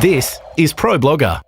This is ProBlogger.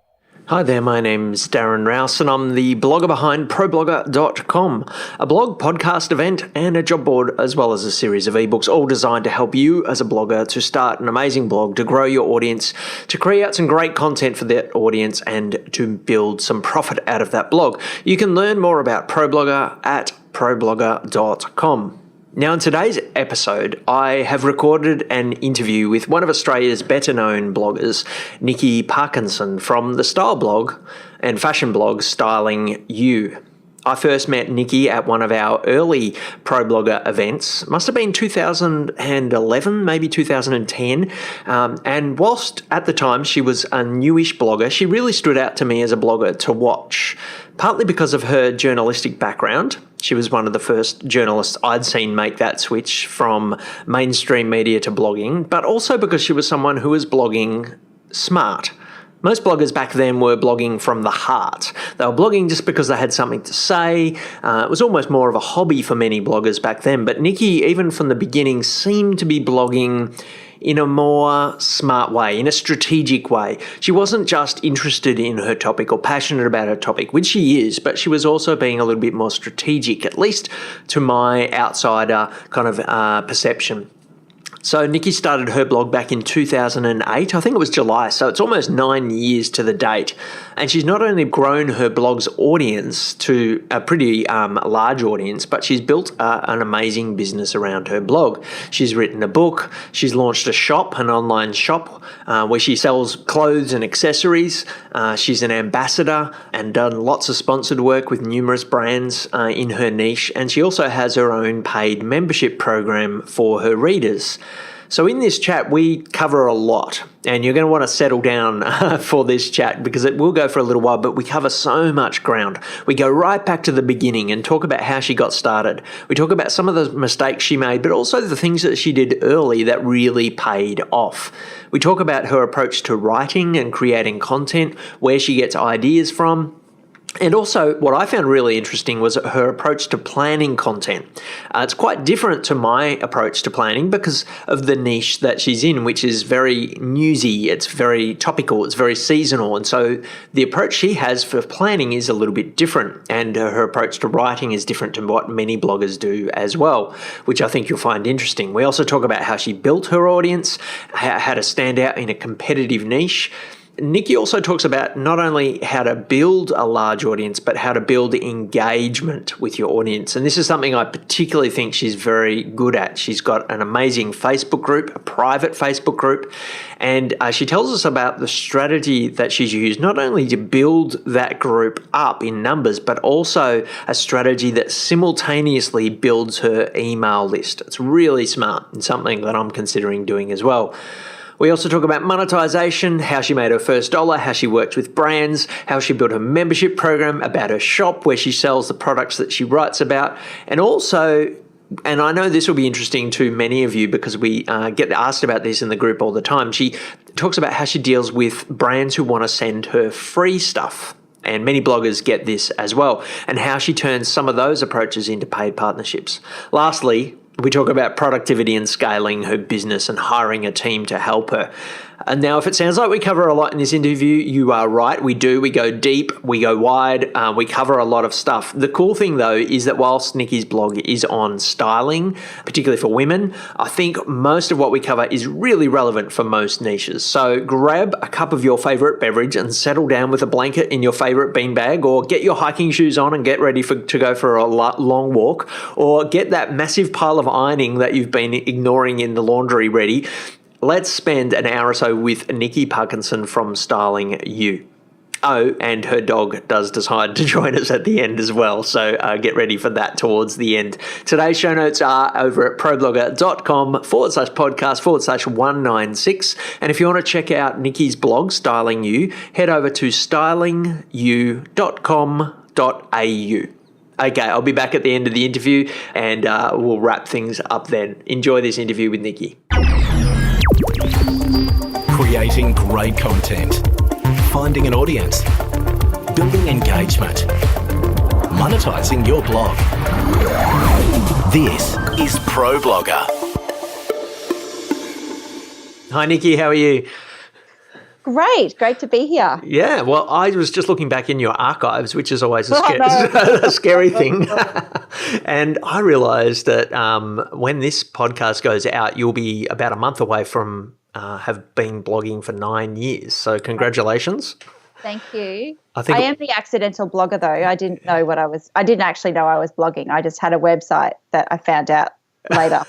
Hi there, my name's Darren Rouse and I'm the blogger behind ProBlogger.com, a blog, podcast, event and a job board as well as a series of ebooks, all designed to help you as a blogger to start an amazing blog, to grow your audience, to create some great content for that audience and to build some profit out of that blog. You can learn more about ProBlogger at ProBlogger.com. Now, in today's episode, I have recorded an interview with one of Australia's better-known bloggers, Nikki Parkinson, from the style blog and fashion blog Styling You. I first met Nikki at one of our early ProBlogger events, must have been 2011, maybe 2010, and whilst at the time she was a newish blogger, she really stood out to me as a blogger to watch, partly because of her journalistic background. She was one of the first journalists I'd seen make that switch from mainstream media to blogging, but also because she was someone who was blogging smart. Most bloggers back then were blogging from the heart. They were blogging just because they had something to say. It was almost more of a hobby for many bloggers back then, but Nikki, even from the beginning, seemed to be blogging in a more smart way, in a strategic way. She wasn't just interested in her topic or passionate about her topic, which she is, but she was also being a little bit more strategic, at least to my outsider kind of perception. So Nikki started her blog back in 2008, I think it was July, so it's almost 9 years to the date. And she's not only grown her blog's audience to a pretty large audience, but she's built an amazing business around her blog. She's written a book, she's launched a shop, an online shop, where she sells clothes and accessories. She's an ambassador and done lots of sponsored work with numerous brands in her niche. And she also has her own paid membership program for her readers. So in this chat, we cover a lot, and you're going to want to settle down for this chat because it will go for a little while, but we cover so much ground. We go right back to the beginning and talk about how she got started. We talk about some of the mistakes she made, but also the things that she did early that really paid off. We talk about her approach to writing and creating content, where she gets ideas from. And also, what I found really interesting was her approach to planning content. It's quite different to my approach to planning because of the niche that she's in, which is very newsy, it's very topical, it's very seasonal. And so the approach she has for planning is a little bit different. And her approach to writing is different to what many bloggers do as well, which I think you'll find interesting. We also talk about how she built her audience, how to stand out in a competitive niche. Nikki also talks about not only how to build a large audience, but how to build engagement with your audience. And this is something I particularly think she's very good at. She's got an amazing Facebook group, a private Facebook group, and she tells us about the strategy that she's used, not only to build that group up in numbers, but also a strategy that simultaneously builds her email list. It's really smart and something that I'm considering doing as well. We also talk about monetization, how she made her first dollar, how she worked with brands, how she built her membership program, about her shop where she sells the products that she writes about, and also, and I know this will be interesting to many of you because we get asked about this in the group all the time, she talks about how she deals with brands who want to send her free stuff. And many bloggers get this as well, and how she turns some of those approaches into paid partnerships. Lastly, we talk about productivity and scaling her business and hiring a team to help her. And now, if it sounds like we cover a lot in this interview, you are right. We do. We go deep. We go wide. We cover a lot of stuff. The cool thing, though, is that whilst Nikki's blog is on styling, particularly for women, I think most of what we cover is really relevant for most niches. So grab a cup of your favorite beverage and settle down with a blanket in your favorite beanbag, or get your hiking shoes on and get ready to go for a long walk, or get that massive pile of ironing that you've been ignoring in the laundry ready. Let's spend an hour or so with Nikki Parkinson from Styling You. Oh, and her dog does decide to join us at the end as well, so get ready for that towards the end. Today's show notes are over at ProBlogger.com/podcast/196. And if you want to check out Nikki's blog, Styling You, head over to stylingyou.com.au. Okay, I'll be back at the end of the interview and we'll wrap things up then. Enjoy this interview with Nikki. Creating great content, finding an audience, building engagement, monetizing your blog. This is ProBlogger. Hi, Nikki. How are you? Great to be here. Yeah, well, I was just looking back in your archives, which is always a, no. a scary thing. And I realised that when this podcast goes out, you'll be about a month away from have been blogging for 9 years. So congratulations. Thank you. I am the accidental blogger, though. I didn't actually know I was blogging. I just had a website that I found out later.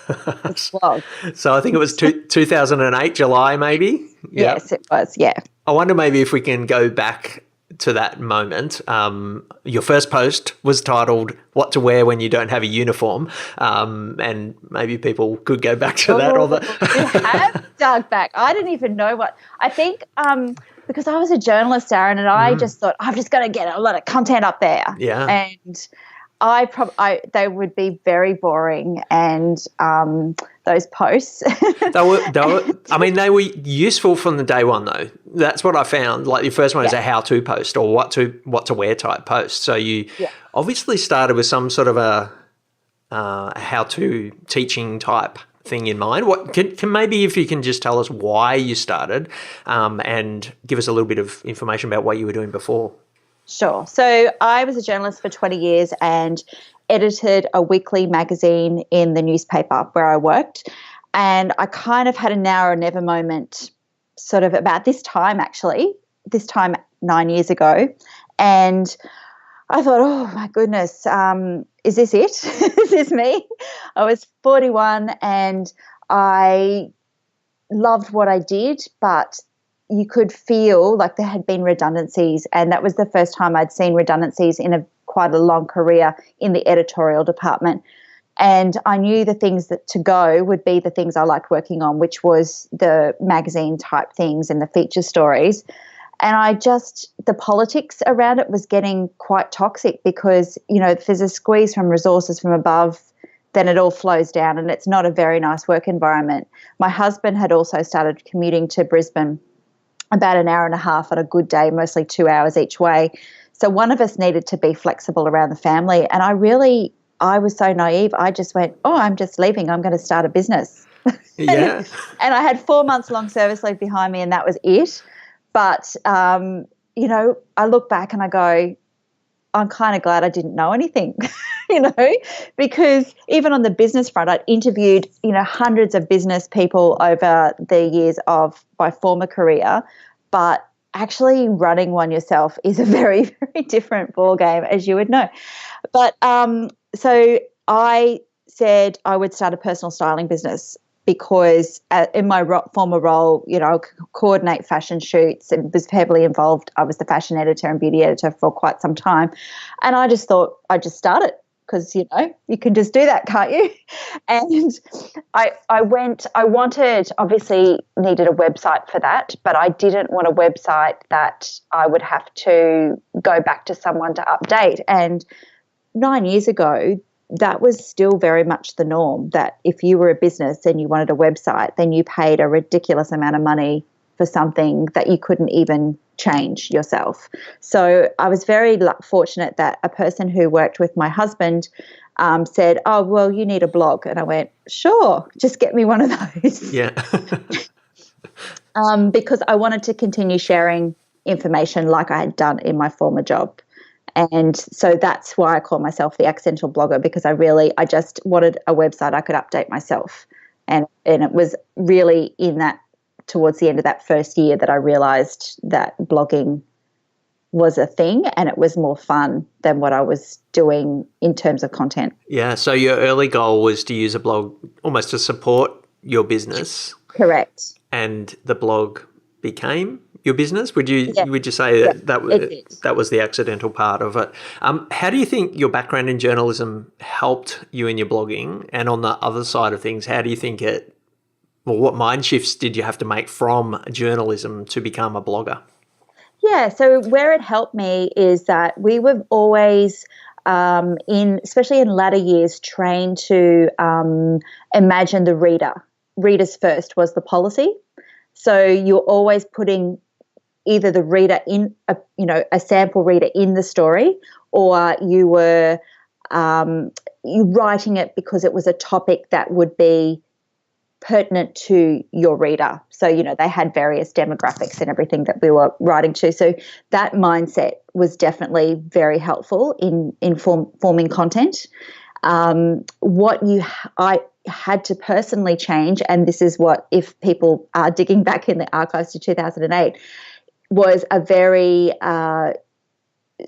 Blog. So I think it was 2008, July, maybe? Yes, it was, yeah. I wonder maybe if we can go back to that moment. Your first post was titled "What to Wear When You Don't Have a Uniform," and maybe people could go back to that. You have dug back. I didn't even know what. I think because I was a journalist, Darren, and I just thought I've just got to get a lot of content up there. Yeah, and they would be very boring, and those posts. they were useful from the day one, though. That's what I found. Like your first one is a how-to post or what to wear type post. So you obviously started with some sort of a how-to teaching type thing in mind. What can maybe if you can just tell us why you started, and give us a little bit of information about what you were doing before. Sure. So I was a journalist for 20 years and edited a weekly magazine in the newspaper where I worked. And I kind of had a now or never moment sort of about this time 9 years ago. And I thought, oh, my goodness, is this it? Is this me? I was 41 and I loved what I did, but you could feel like there had been redundancies, and that was the first time I'd seen redundancies in quite a long career in the editorial department. And I knew the things that to go would be the things I liked working on, which was the magazine type things and the feature stories. And the politics around it was getting quite toxic because, if there's a squeeze from resources from above, then it all flows down and it's not a very nice work environment. My husband had also started commuting to Brisbane about an hour and a half on a good day, mostly 2 hours each way. So one of us needed to be flexible around the family. And I was so naive. I just went, oh, I'm just leaving. I'm going to start a business. Yeah. And I had 4 months long service leave behind me and that was it. But, I look back and I go, I'm kind of glad I didn't know anything, because even on the business front, I'd interviewed, hundreds of business people over the years of my former career, but actually running one yourself is a very, very different ballgame, as you would know. But so I said I would start a personal styling business because in my former role, I could coordinate fashion shoots and was heavily involved. I was the fashion editor and beauty editor for quite some time. And I just thought I'd just start it because, you can just do that, can't you? And I obviously needed a website for that, but I didn't want a website that I would have to go back to someone to update. And 9 years ago, that was still very much the norm, that if you were a business and you wanted a website, then you paid a ridiculous amount of money for something that you couldn't even change yourself. So I was very fortunate that a person who worked with my husband said, oh, well, you need a blog. And I went, sure, just get me one of those. Yeah. Because I wanted to continue sharing information like I had done in my former job. And so that's why I call myself the accidental blogger, because I just wanted a website I could update myself. And it was really towards the end of that first year that I realized that blogging was a thing and it was more fun than what I was doing in terms of content. Yeah. So your early goal was to use a blog almost to support your business. Correct. And the blog became your business? Would you say that was the accidental part of it? How do you think your background in journalism helped you in your blogging? And on the other side of things, how do you think what mind shifts did you have to make from journalism to become a blogger? Yeah, so where it helped me is that we were always especially in latter years, trained to imagine the reader. Readers first was the policy. So you're always putting either the reader in a sample reader in the story, or you were you writing it because it was a topic that would be pertinent to your reader. So, they had various demographics and everything that we were writing to. So that mindset was definitely very helpful in forming content. I had to personally change, and this is what, if people are digging back in the archives to 2008, was a very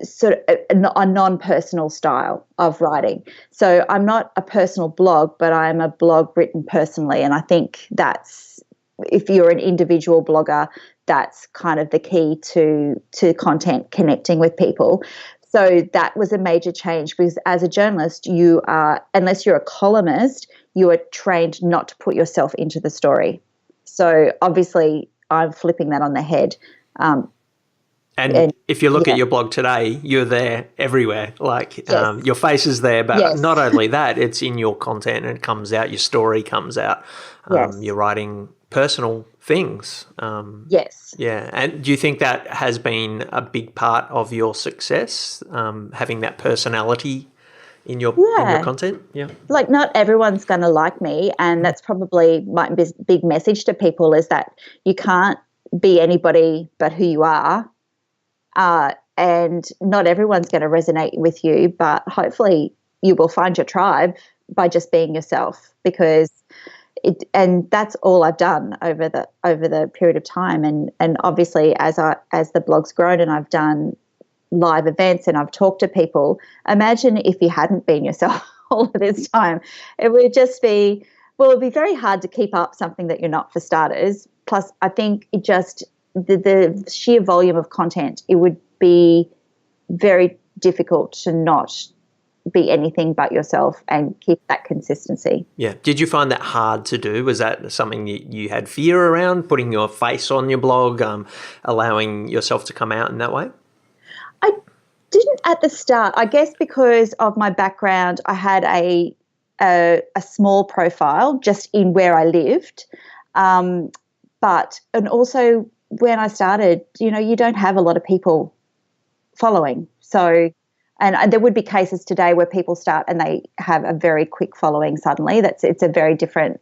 sort of a non-personal style of writing. So I'm not a personal blog, but I'm a blog written personally. And I think that's, if you're an individual blogger, that's kind of the key to content connecting with people. So that was a major change, because as a journalist, you are, unless you're a columnist, you are trained not to put yourself into the story. So obviously I'm flipping that on the head. And if you look at your blog today, you're there everywhere. Like your face is there, but not only that, it's in your content and it comes out, your story comes out. You're writing personal things. Yes. Yeah. And do you think that has been a big part of your success, having that personality in your content? Yeah. Like, not everyone's going to like me, and that's probably my big message to people, is that you can't be anybody but who you are. And not everyone's going to resonate with you, but hopefully you will find your tribe by just being yourself, and that's all I've done over the period of time. And obviously as the blog's grown and I've done live events and I've talked to people, imagine if you hadn't been yourself all of this time. It would just be, it'd be very hard to keep up something that you're not, for starters. Plus, I think it just, the sheer volume of content, it would be very difficult to not be anything but yourself and keep that consistency. Yeah. Did you find that hard to do? Was that something you had fear around, putting your face on your blog, allowing yourself to come out in that way? I didn't at the start. I guess because of my background, I had a small profile just in where I lived. And also when I started, you don't have a lot of people following. So, and there would be cases today where people start and they have a very quick following suddenly. It's a very different,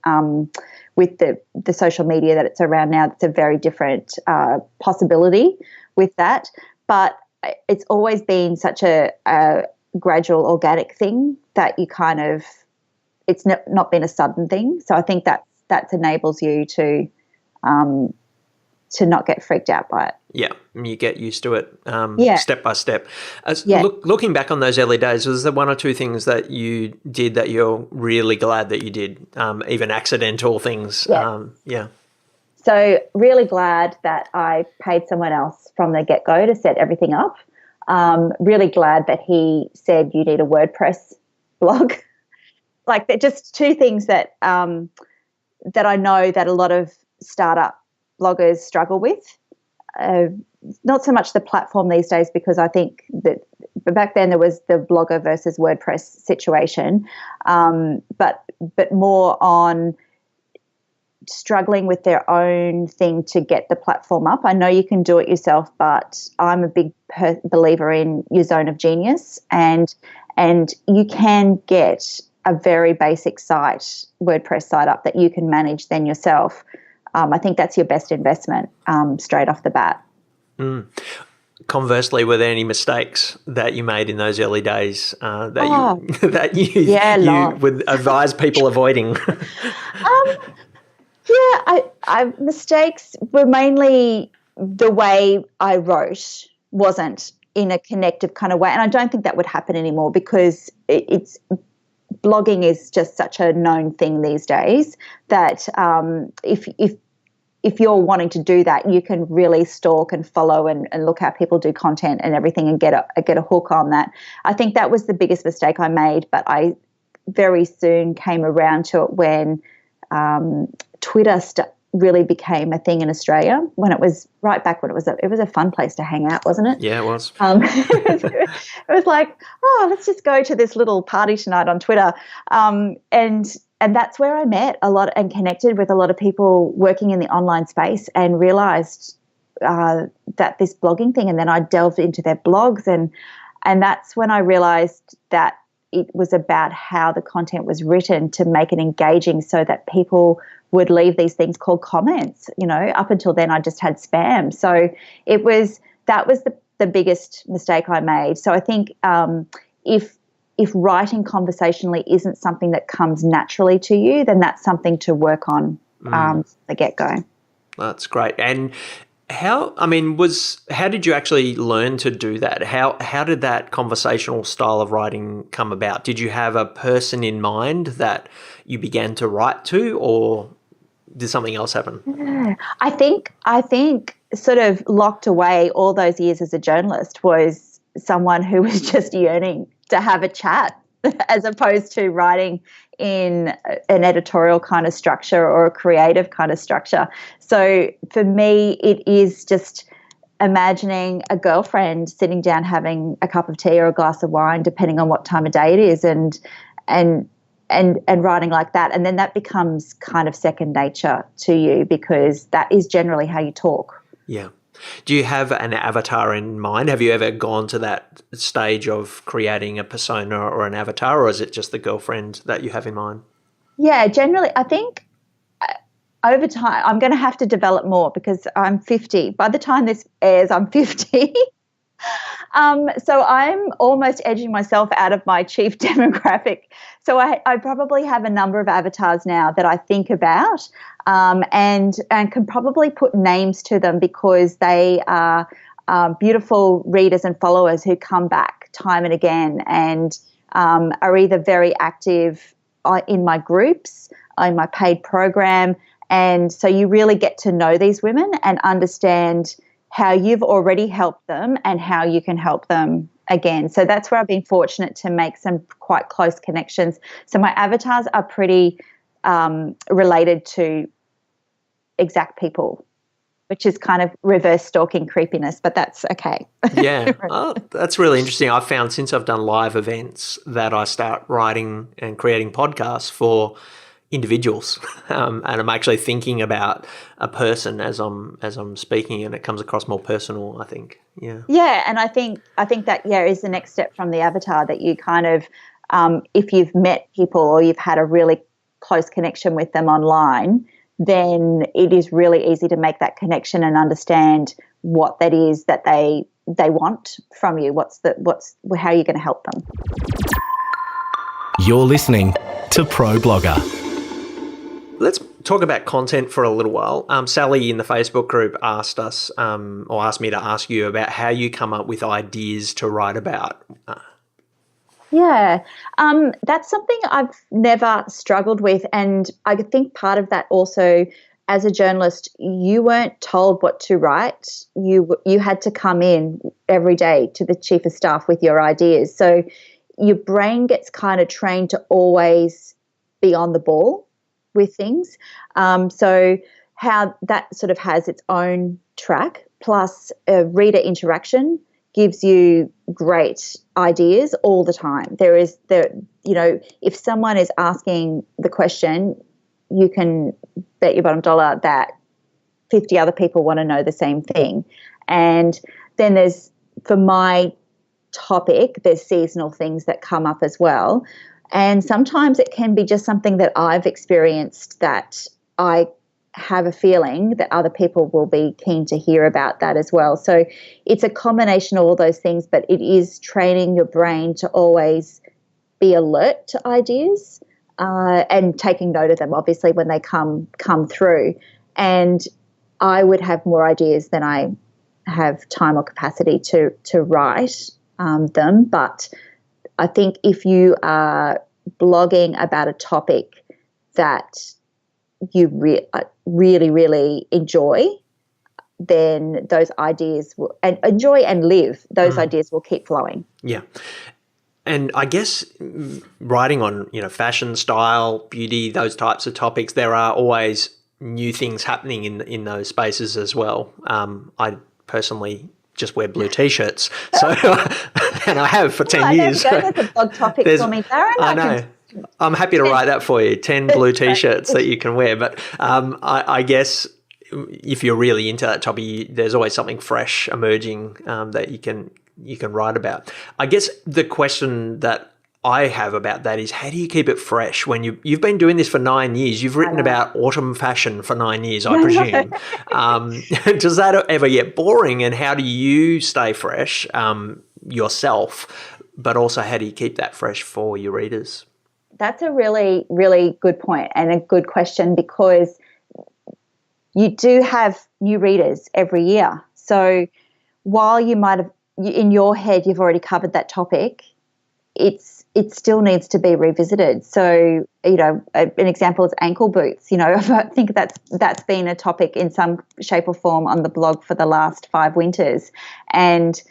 with the social media that it's around now, it's a very different possibility with that. But it's always been such a gradual, organic thing that you kind of, it's not been a sudden thing. So I think that enables you to not get freaked out by it. Yeah, you get used to it step by step. Looking back on those early days, was there one or two things that you did that you're really glad that you did, even accidental things? Yeah. So really glad that I paid someone else from the get-go to set everything up. Really glad that he said you need a WordPress blog. Like, they're just two things that that I know that a lot of startup bloggers struggle with. Not so much the platform these days, because I think that back then there was the Blogger versus WordPress situation, but more on struggling with their own thing to get the platform up. I know you can do it yourself, but I'm a big believer in your zone of genius, and you can get a very basic site, WordPress site up that you can manage then yourself. I think that's your best investment straight off the bat. Conversely, were there any mistakes that you made in those early days that you would advise people avoiding? Mistakes were mainly the way I wrote wasn't in a connective kind of way, and I don't think that would happen anymore, because it's blogging is just such a known thing these days that if you're wanting to do that, you can really stalk and follow and look how people do content and everything and get a hook on that. I think that was the biggest mistake I made, but I very soon came around to it when Twitter really became a thing in Australia, when it was right back when it was a fun place to hang out, wasn't it? Yeah, it was. It was like, let's just go to this little party tonight on Twitter. And that's where I met a lot and connected with a lot of people working in the online space, and realized that this blogging thing, and then I delved into their blogs, and that's when I realized that it was about how the content was written to make it engaging, so that people would leave these things called comments. Up until then, I just had spam. So that was the biggest mistake I made. So I think if writing conversationally isn't something that comes naturally to you, then that's something to work on from the get-go. That's great. And how did you actually learn to do that? How did that conversational style of writing come about? Did you have a person in mind that you began to write to, or did something else happen? Yeah. I think sort of locked away all those years as a journalist was someone who was just yearning to have a chat as opposed to writing in an editorial kind of structure or a creative kind of structure. So for me, it is just imagining a girlfriend sitting down having a cup of tea or a glass of wine, depending on what time of day it is, and writing like that. And then that becomes kind of second nature to you because that is generally how you talk. Yeah. Do you have an avatar in mind? Have you ever gone to that stage of creating a persona or an avatar, or is it just the girlfriend that you have in mind? Yeah, generally, I think over time, I'm going to have to develop more because I'm 50. By the time this airs, I'm 50. So I'm almost edging myself out of my chief demographic. So I probably have a number of avatars now that I think about and can probably put names to them because they are beautiful readers and followers who come back time and again and are either very active in my groups, in my paid program. And so you really get to know these women and understand how you've already helped them and how you can help them again. So that's where I've been fortunate to make some quite close connections. So my avatars are pretty related to exact people, which is kind of reverse stalking creepiness, but that's okay. Yeah, that's really interesting. I've found since I've done live events that I start writing and creating podcasts for individuals, and I'm actually thinking about a person as I'm speaking, and it comes across more personal, I think. Yeah, and I think that is the next step from the avatar, that you kind of if you've met people or you've had a really close connection with them online, then it is really easy to make that connection and understand what that is that they want from you. How are you going to help them? You're listening to ProBlogger. Let's talk about content for a little while. Sally in the Facebook group asked us, or asked me to ask you about how you come up with ideas to write about. Yeah, that's something I've never struggled with. And I think part of that also, as a journalist, you weren't told what to write. You had to come in every day to the chief of staff with your ideas. So your brain gets kind of trained to always be on the ball with things. So how that sort of has its own track, plus reader interaction gives you great ideas all the time. If someone is asking the question, you can bet your bottom dollar that 50 other people want to know the same thing. And then for my topic, there's seasonal things that come up as well. And sometimes it can be just something that I've experienced that I have a feeling that other people will be keen to hear about that as well. So it's a combination of all those things, but it is training your brain to always be alert to ideas and taking note of them, obviously, when they come through. And I would have more ideas than I have time or capacity to write them. But I think if you are blogging about a topic that you really, really enjoy, then those ideas will enjoy and live. Those ideas will keep flowing. Yeah. And I guess writing on, fashion, style, beauty, those types of topics, there are always new things happening in those spaces as well. I personally just wear blue T-shirts. So, and I have for 10 years. That's a blog topic for me, Darren. I know. I'm happy to write that for you, 10 blue T-shirts that you can wear. But I guess if you're really into that topic, there's always something fresh emerging that you can write about. I guess the question that I have about that is, how do you keep it fresh when you've been doing this for 9 years? You've written about autumn fashion for 9 years, I presume. Does that ever get boring? And how do you stay fresh yourself? But also, how do you keep that fresh for your readers? That's a really, really good point and a good question, because you do have new readers every year. So while you might have, in your head, you've already covered that topic, it still needs to be revisited. So, an example is ankle boots. I think that's been a topic in some shape or form on the blog for the last 5 winters. And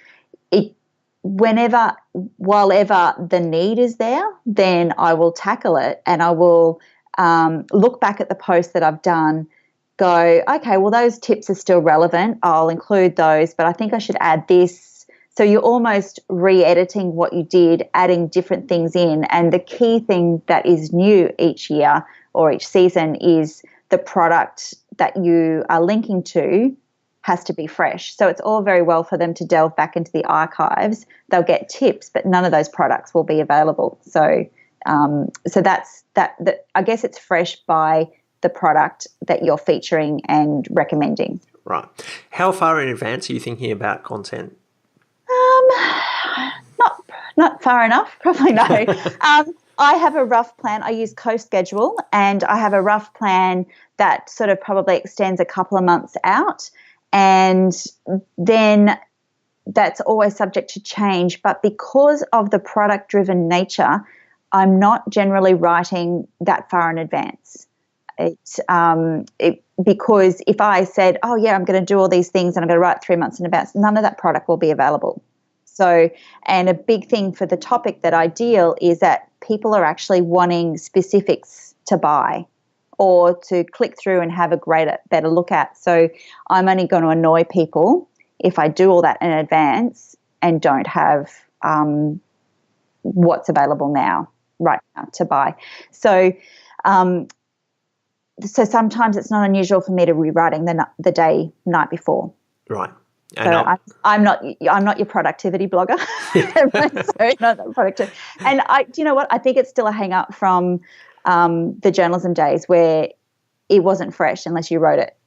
whenever the need is there, then I will tackle it, and I will look back at the posts that I've done, go, okay, well, those tips are still relevant. I'll include those, but I think I should add this. So you're almost re-editing what you did, adding different things in. And the key thing that is new each year or each season is the product that you are linking to has to be fresh. So it's all very well for them to delve back into the archives. They'll get tips, but none of those products will be available. So that's that. I guess it's fresh by the product that you're featuring and recommending. Right. How far in advance are you thinking about content? Not far enough, probably no. I have a rough plan. I use co-schedule, and I have a rough plan that sort of probably extends a couple of months out, and then that's always subject to change. But because of the product-driven nature, I'm not generally writing that far in advance. Because if I said, oh, yeah, I'm going to do all these things and I'm going to write 3 months in advance, none of that product will be available. So, and a big thing for the topic that I deal is that people are actually wanting specifics to buy or to click through and have a better look at. So I'm only going to annoy people if I do all that in advance and don't have what's available right now to buy. So sometimes it's not unusual for me to rewriting the night before. Right. So I'm not your productivity blogger. Sorry, not that productive. And do you know what? I think it's still a hang up from the journalism days where it wasn't fresh unless you wrote it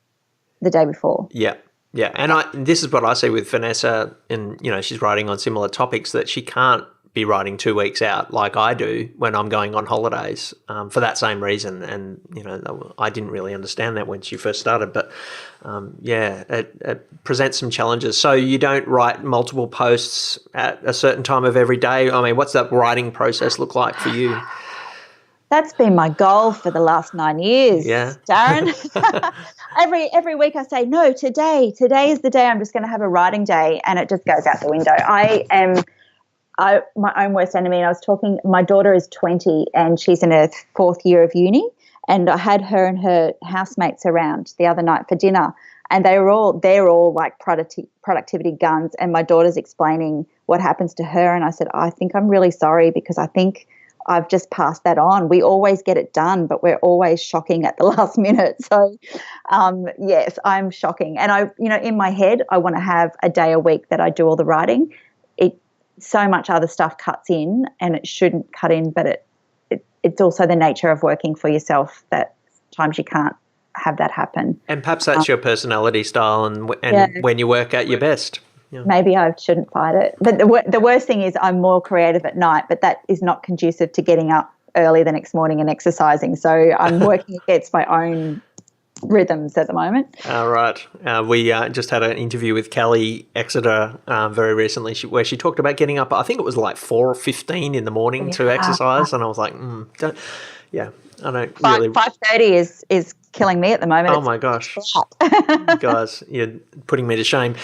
the day before. Yeah. Yeah. And this is what I see with Vanessa, and she's writing on similar topics, that she can't be writing 2 weeks out like I do when I'm going on holidays for that same reason. And, I didn't really understand that when she first started. But, it presents some challenges. So you don't write multiple posts at a certain time of every day? I mean, what's that writing process look like for you? That's been my goal for the last 9 years, Darren. Every week I say, no, today is the day I'm just going to have a writing day, and it just goes out the window. I am my own worst enemy. And my daughter is 20 and she's in her 4th year of uni, and I had her and her housemates around the other night for dinner, and they're all like productivity guns, and my daughter's explaining what happens to her, and I said, I think I'm really sorry because I think I've just passed that on. We always get it done, but we're always shocking at the last minute. So, yes, I'm shocking. And in my head, I want to have a day a week that I do all the writing. So much other stuff cuts in, and it shouldn't cut in, but it's also the nature of working for yourself that sometimes you can't have that happen. And perhaps that's your personality style and when you work at your best. Yeah. Maybe I shouldn't fight it. But the worst thing is I'm more creative at night, but that is not conducive to getting up early the next morning and exercising. So I'm working against my own rhythms at the moment. All right. We just had an interview with Kelly Exeter very recently where she talked about getting up, I think it was like 4:15 in the morning to exercise. And I was like, I don't really. 5:30 is killing me at the moment. Oh, my gosh. Guys, you're putting me to shame.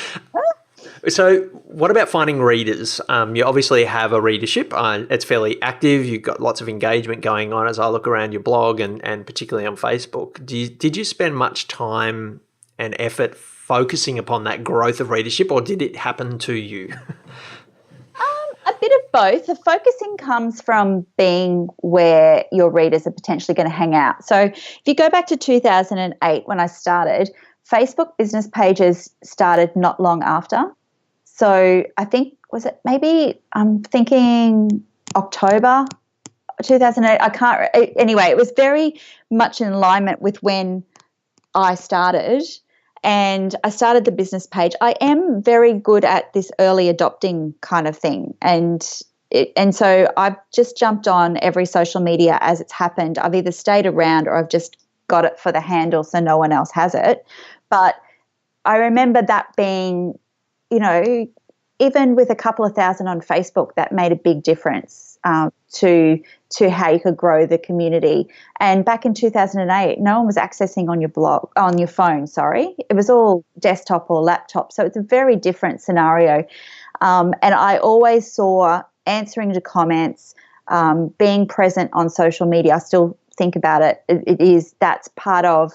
So what about finding readers? You obviously have a readership. It's fairly active. You've got lots of engagement going on as I look around your blog and particularly on Facebook. Did you spend much time and effort focusing upon that growth of readership, or did it happen to you? A bit of both. The focusing comes from being where your readers are potentially going to hang out. So if you go back to 2008 when I started, Facebook business pages started not long after. So I think, I'm thinking October 2008. Anyway, it was very much in alignment with when I started. And I started the business page. I am very good at this early adopting kind of thing. And so I've just jumped on every social media as it's happened. I've either stayed around or I've just got it for the handle so no one else has it. But I remember that being, even with a couple of thousand on Facebook, that made a big difference to how you could grow the community. And back in 2008, no one was accessing on your phone. It was all desktop or laptop. So it's a very different scenario. And I always saw answering to comments, being present on social media. I still think about it. That's part of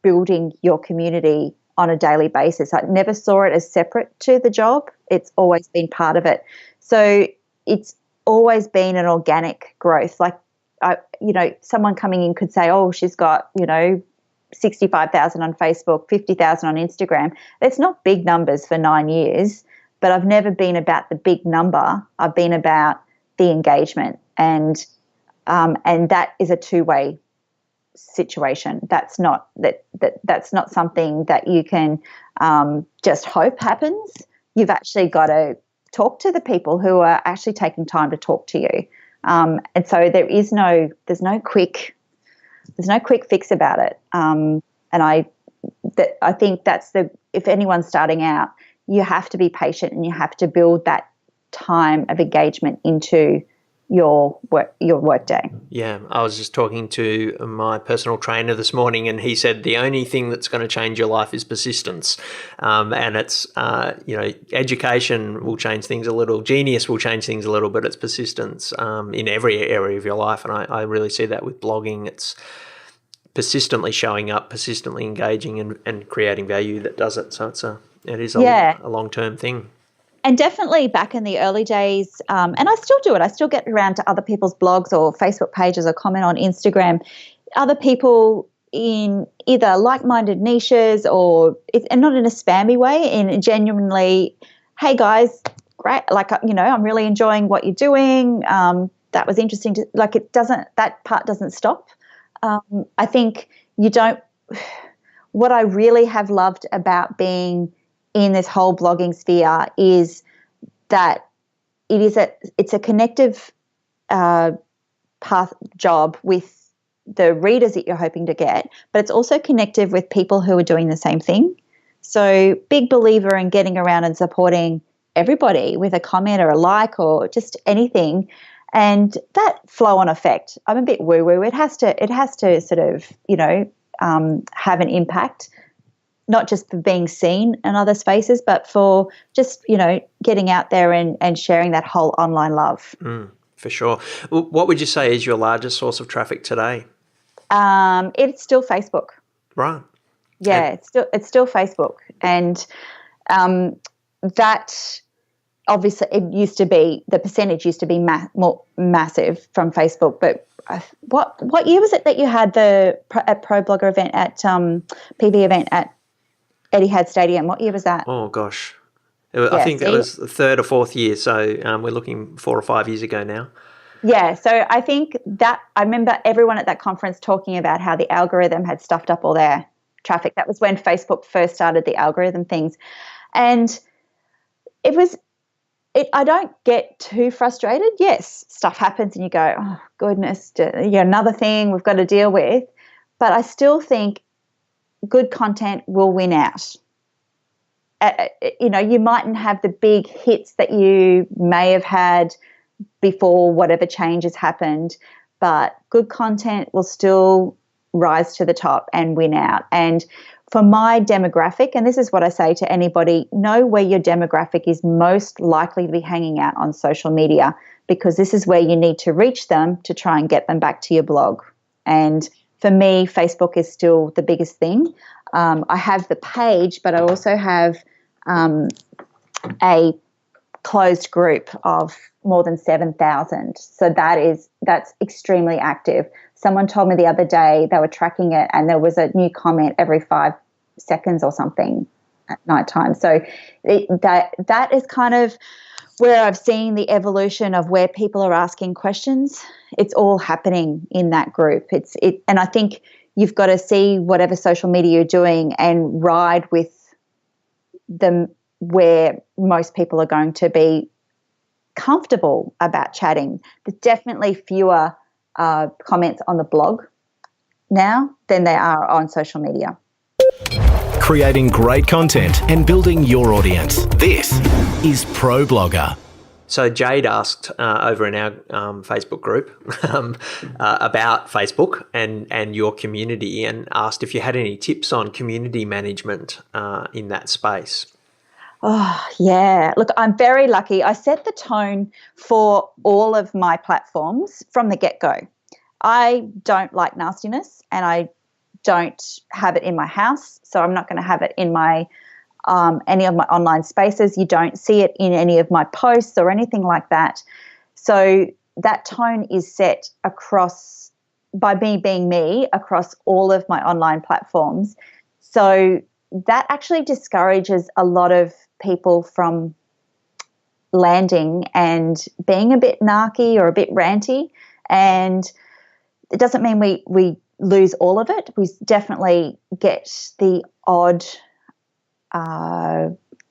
building your community on a daily basis. I never saw it as separate to the job. It's always been part of it. So it's always been an organic growth. Like, someone coming in could say, oh, she's got, 65,000 on Facebook, 50,000 on Instagram. That's not big numbers for 9 years, but I've never been about the big number. I've been about the engagement, and that is a two-way situation. That's not something that you can just hope happens. You've actually got to talk to the people who are actually taking time to talk to you, and so there's no quick fix about it. And I think if anyone's starting out, you have to be patient and you have to build that time of engagement into your work day. Yeah, I was just talking to my personal trainer this morning, and he said the only thing that's going to change your life is persistence. And it's education will change things a little, genius will change things a little, but it's persistence in every area of your life. And I really see that with blogging. It's persistently showing up, persistently engaging, and creating value that does it. So it is a long-term thing. And definitely back in the early days, and I still do it. I still get around to other people's blogs or Facebook pages or comment on Instagram. Other people in either like-minded niches and not in a spammy way, in genuinely, hey guys, great, I'm really enjoying what you're doing. That was interesting. That part doesn't stop. I think what I really have loved about being in this whole blogging sphere is that it's a connective path job with the readers that you're hoping to get, but it's also connective with people who are doing the same thing. So big believer in getting around and supporting everybody with a comment or a like or just anything. And that flow-on effect, I'm a bit woo-woo. It has to sort of, have an impact, not just for being seen in other spaces, but for just, getting out there and sharing that whole online love. For sure. What would you say is your largest source of traffic today? It's still Facebook. Right. Yeah, it's still Facebook. And that obviously the percentage used to be more massive from Facebook, but what year was it that you had at ProBlogger event at PB event at Etihad Stadium? What year was that? Oh gosh, I think that was the third or fourth year. So we're looking 4 or 5 years ago now. Yeah, so I think that I remember everyone at that conference talking about how the algorithm had stuffed up all their traffic. That was when Facebook first started the algorithm things, and I don't get too frustrated. Yes, stuff happens and you go, oh, goodness, another thing we've got to deal with. But I still think good content will win out. You mightn't have the big hits that you may have had before whatever change has happened, but good content will still rise to the top and win out. And for my demographic, and this is what I say to anybody, know where your demographic is most likely to be hanging out on social media, because this is where you need to reach them to try and get them back to your blog. And for me, Facebook is still the biggest thing. I have the page, but I also have a closed group of more than 7,000. So that's extremely active. Someone told me the other day they were tracking it and there was a new comment every 5 seconds or something at nighttime. So that is kind of where I've seen the evolution of where people are asking questions, it's all happening in that group. And I think you've got to see whatever social media you're doing and ride with them where most people are going to be comfortable about chatting. There's definitely fewer comments on the blog now than there are on social media. Creating great content and building your audience. This is ProBlogger. So Jade asked over in our Facebook group about Facebook and your community, and asked if you had any tips on community management in that space. Oh, yeah. Look, I'm very lucky. I set the tone for all of my platforms from the get-go. I don't like nastiness, and I don't have it in my house, so I'm not going to have it in my any of my online spaces. You don't see it in any of my posts or anything like that. So that tone is set across, by me being me, across all of my online platforms. So that actually discourages a lot of people from landing and being a bit narky or a bit ranty. And it doesn't mean we lose all of it. We definitely get the odd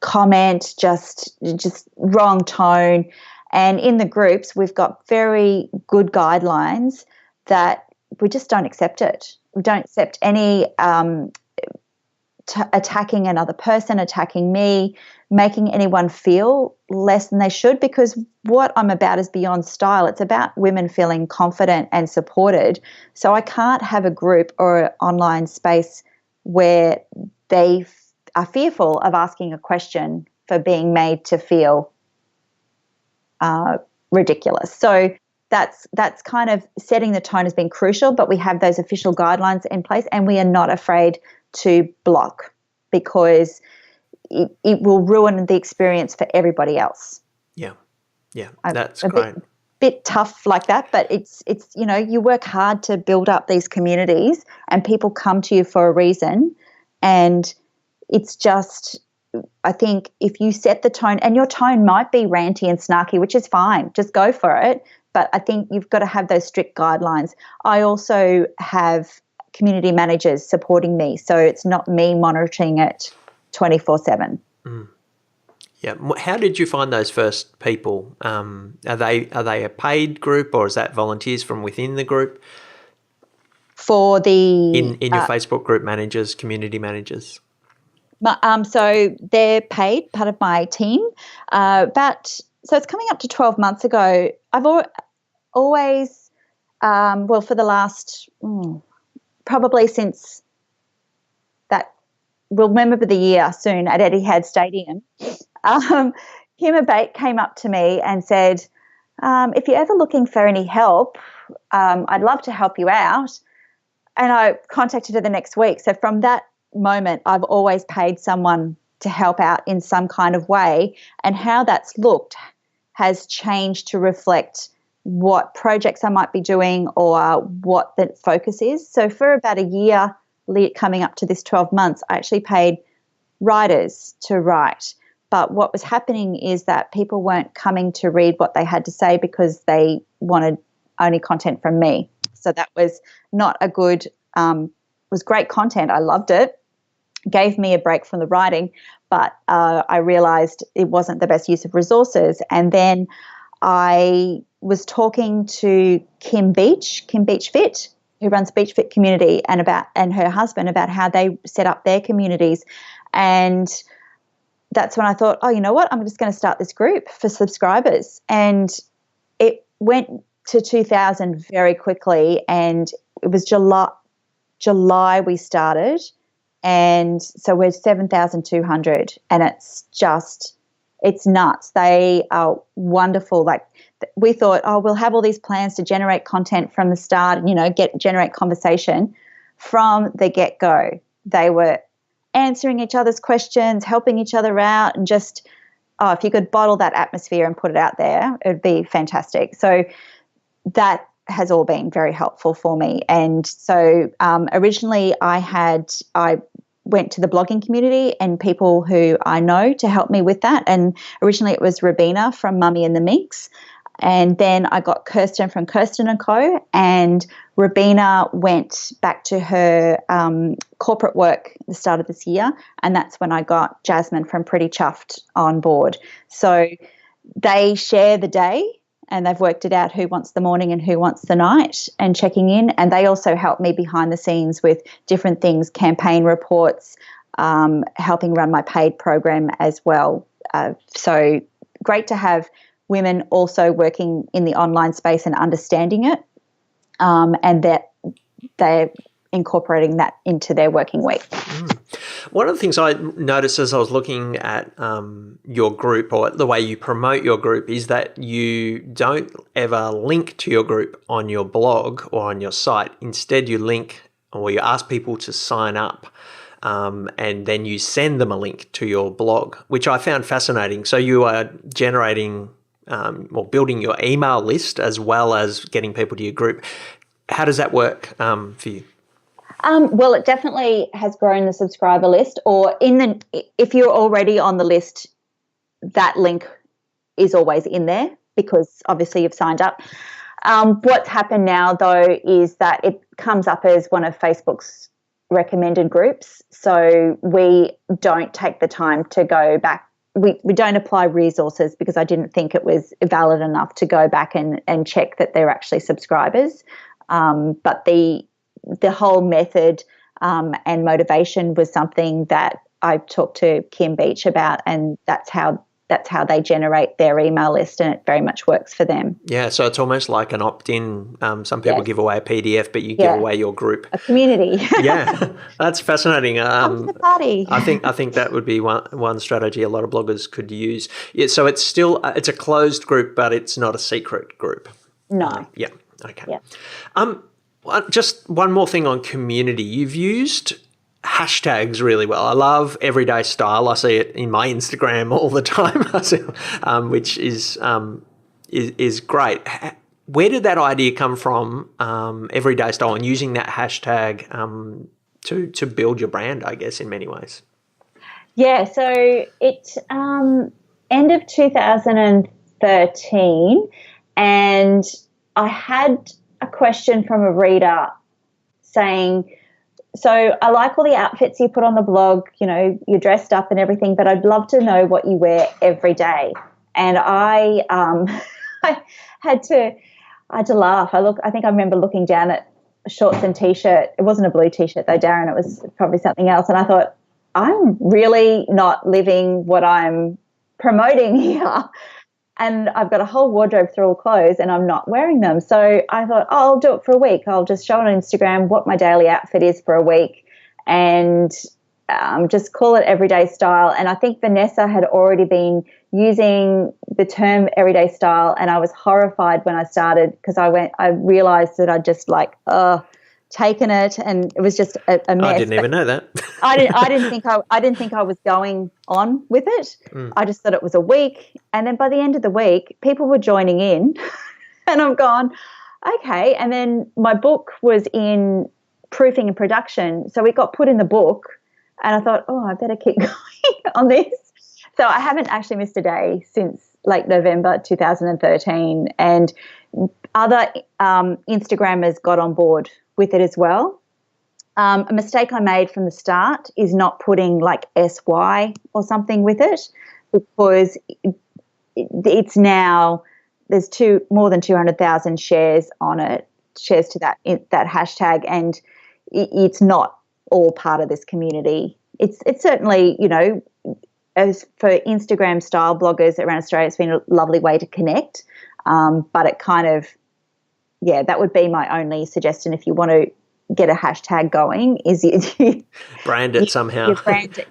comment, just wrong tone. And in the groups, we've got very good guidelines that we just don't accept it. We don't accept any attacking another person, attacking me, making anyone feel less than they should, because what I'm about is beyond style. It's about women feeling confident and supported. So I can't have a group or an online space where they are fearful of asking a question for being made to feel ridiculous. So that's kind of setting the tone has been crucial, but we have those official guidelines in place, and we are not afraid to block, because it will ruin the experience for everybody else. Yeah, that's great. Bit tough like that, but it's you work hard to build up these communities, and people come to you for a reason. And it's just, I think if you set the tone, and your tone might be ranty and snarky, which is fine, just go for it. But I think you've got to have those strict guidelines. I also have community managers supporting me, so it's not me monitoring it 24/7. Yeah. How did you find those first people? Are they a paid group, or is that volunteers from within the group? For the in your Facebook group managers, community managers. So they're paid, part of my team. So it's coming up to 12 months ago. I've always, for the last probably since that, we'll remember the year soon at Etihad Stadium. Kim Abate came up to me and said, if you're ever looking for any help, I'd love to help you out. And I contacted her the next week. So from that moment, I've always paid someone to help out in some kind of way, and how that's looked has changed to reflect what projects I might be doing or what the focus is. So for about a year coming up to this 12 months, I actually paid writers to write. But what was happening is that people weren't coming to read what they had to say because they wanted only content from me. So that was not a good, was great content. I loved it. Gave me a break from the writing, but I realized it wasn't the best use of resources. And then I was talking to Kim Beach Fit, who runs Beach Fit Community, and her husband about how they set up their communities. And that's when I thought, oh, you know what? I'm just going to start this group for subscribers. And it went to 2,000 very quickly, and it was July we started. And so we're 7,200, and it's nuts. They are wonderful. Like, we thought, oh, we'll have all these plans to generate content from the start and, generate conversation. From the get-go, they were answering each other's questions, helping each other out, and just, if you could bottle that atmosphere and put it out there, it would be fantastic. So that has all been very helpful for me. And so originally I went to the blogging community and people who I know to help me with that. And originally it was Rabina from Mummy and the Minx. And then I got Kirsten from Kirsten & Co. And Rabina went back to her corporate work at the start of this year. And that's when I got Jasmine from Pretty Chuffed on board. So they share the day and they've worked it out who wants the morning and who wants the night and checking in. And they also help me behind the scenes with different things, campaign reports, helping run my paid program as well. So great to have women also working in the online space and understanding it, and that they're incorporating that into their working week. One of the things I noticed as I was looking at your group, or the way you promote your group, is that you don't ever link to your group on your blog or on your site. Instead, you link, or you ask people to sign up, and then you send them a link to your blog, which I found fascinating. So you are generating or building your email list as well as getting people to your group. How does that work for you? Well, it definitely has grown the subscriber list, or if you're already on the list, that link is always in there because obviously you've signed up. What's happened now, though, is that it comes up as one of Facebook's recommended groups. So we don't take the time to go back. We don't apply resources because I didn't think it was valid enough to go back and check that they're actually subscribers. But the whole method and motivation was something that I talked to Kim Beach about, and that's how they generate their email list, and it very much works for them. Yeah, so it's almost like an opt-in. Some people Yes. give away a PDF, but you give away your group. A community. Yeah, that's fascinating. Come to the party. I think that would be one strategy a lot of bloggers could use. Yeah, so it's still it's a closed group, but it's not a secret group. No. Yeah. Okay. Yeah. Just one more thing on community. You've used hashtags really well. I love everyday style. I see it in my Instagram all the time, which is great. Where did that idea come from, everyday style, and using that hashtag to build your brand, I guess, in many ways? Yeah, so it end of 2013, and I had a question from a reader saying, so I like all the outfits you put on the blog, you know, you're dressed up and everything, but I'd love to know what you wear every day. And I had to laugh. I think I remember looking down at a shorts and T-shirt. It wasn't a blue T-shirt though, Darren. It was probably something else. And I thought, I'm really not living what I'm promoting here. And I've got a whole wardrobe full of clothes and I'm not wearing them. So I thought, I'll do it for a week. I'll just show on Instagram what my daily outfit is for a week and just call it everyday style. And I think Vanessa had already been using the term everyday style, and I was horrified when I started because I realized that I'd just taken it, and it was just a mess. I didn't even know that. I didn't think I was going on with it. I just thought it was a week, and then by the end of the week, people were joining in, and I'm gone, okay. And then my book was in proofing and production, so it got put in the book, and I thought, I better keep going on this. So I haven't actually missed a day since late November 2013, and other Instagrammers got on board with it as well. A mistake I made from the start is not putting like SY or something with it, because it's now, there's more than 200,000 shares on it, shares to that hashtag, and it's not all part of this community. It's certainly, you know, as for Instagram style bloggers around Australia, it's been a lovely way to connect. But it kind of, that would be my only suggestion if you want to get a hashtag going, is you brand it somehow. You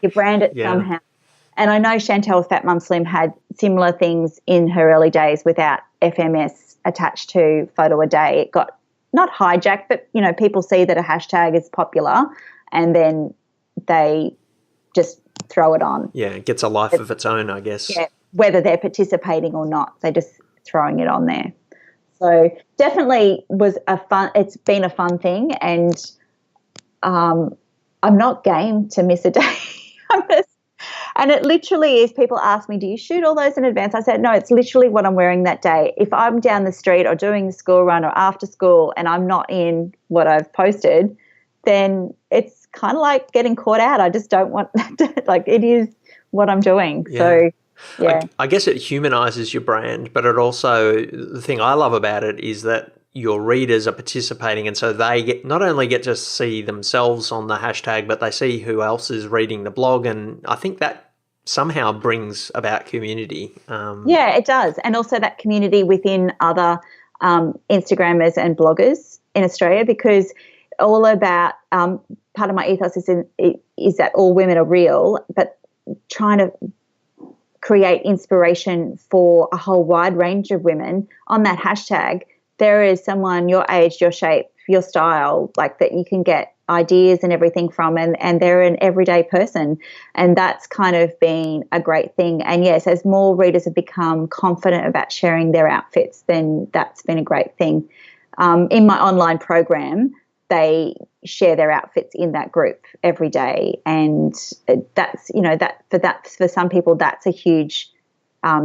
brand it somehow. And I know Chantel with Fat Mum Slim had similar things in her early days without FMS attached to photo a day. It got not hijacked, but, you know, people see that a hashtag is popular and then they just throw it on. Yeah, it gets a life of its own, I guess. Yeah, whether they're participating or not, they're just throwing it on there. So definitely it's been a fun thing, and I'm not game to miss a day. And it literally is, people ask me, do you shoot all those in advance? I said, no, it's literally what I'm wearing that day. If I'm down the street or doing the school run or after school and I'm not in what I've posted, then it's kind of like getting caught out. I just don't want that. Like, it is what I'm doing. Yeah. So, yeah. I guess it humanizes your brand, but it also, the thing I love about it is that your readers are participating, and so they not only get to see themselves on the hashtag, but they see who else is reading the blog, and I think that somehow brings about community. Yeah, it does, and also that community within other Instagrammers and bloggers in Australia, because all about part of my ethos is that all women are real, but trying to create inspiration for a whole wide range of women on that hashtag. There is someone your age, your shape, your style, like that you can get ideas and everything from, and they're an everyday person. And that's kind of been a great thing. And yes, as more readers have become confident about sharing their outfits, then that's been a great thing. In my online program, they share their outfits in that group every day. And that's, for some people, that's a huge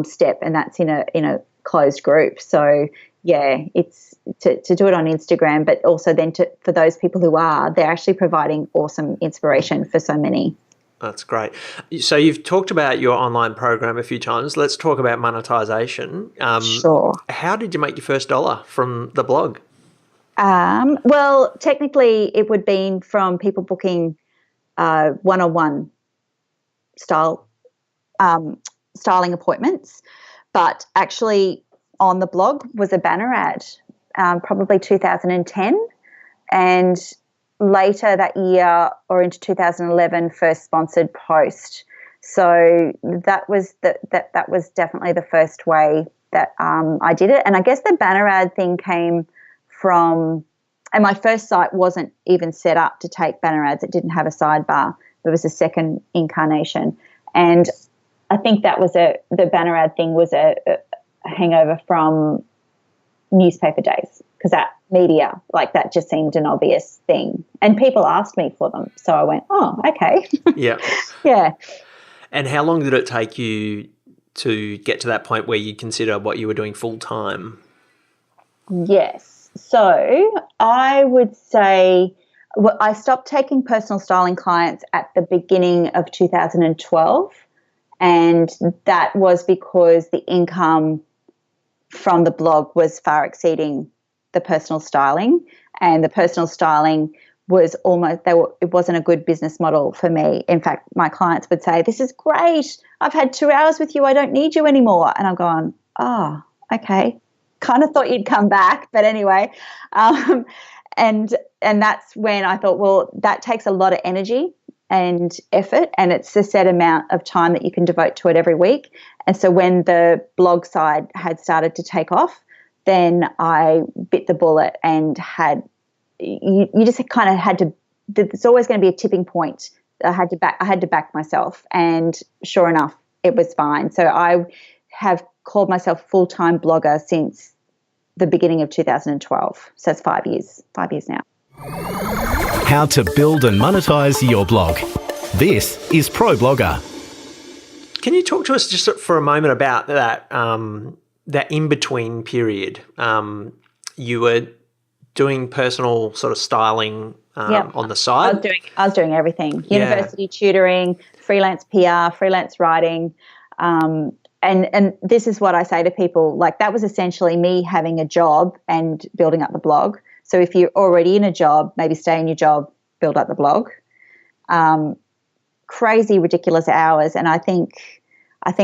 step, and that's in a closed group. So yeah, it's to do it on Instagram, but also then for those people who they're actually providing awesome inspiration for so many. That's great. So you've talked about your online program a few times. Let's talk about monetization. Sure. How did you make your first dollar from the blog? Well, technically it would be from people booking one-on-one styling appointments, but actually on the blog was a banner ad, probably 2010, and later that year or into 2011, first sponsored post. So that was that was definitely the first way that I did it. And I guess the banner ad thing came from, and my first site wasn't even set up to take banner ads. It didn't have a sidebar. It was a second incarnation, and I think that was the banner ad thing was a hangover from newspaper days, because that media, like, that just seemed an obvious thing, and people asked me for them, so I went, oh, okay. Yeah. Yeah. And how long did it take you to get to that point where you consider what you were doing full time? Yes. So I would say I stopped taking personal styling clients at the beginning of 2012, and that was because the income from the blog was far exceeding the personal styling, and the personal styling was it wasn't a good business model for me. In fact, my clients would say, this is great. I've had 2 hours with you. I don't need you anymore. And I'm going, oh, okay. Kind of thought you'd come back. But anyway, and that's when I thought, well, that takes a lot of energy and effort, and it's a set amount of time that you can devote to it every week. And so when the blog side had started to take off, then I bit the bullet and you just kind of had to, there's always going to be a tipping point. I had to back myself, and sure enough, it was fine. So I have called myself full-time blogger since the beginning of 2012. So it's 5 years now. How to build and monetize your blog. This is ProBlogger. Can you talk to us just for a moment about that that in-between period? You were doing personal sort of styling on the side? I was doing everything. University tutoring, freelance PR, freelance writing. And this is what I say to people, like, that was essentially me having a job and building up the blog. So if you're already in a job, maybe stay in your job, build up the blog. Crazy, ridiculous hours. And I think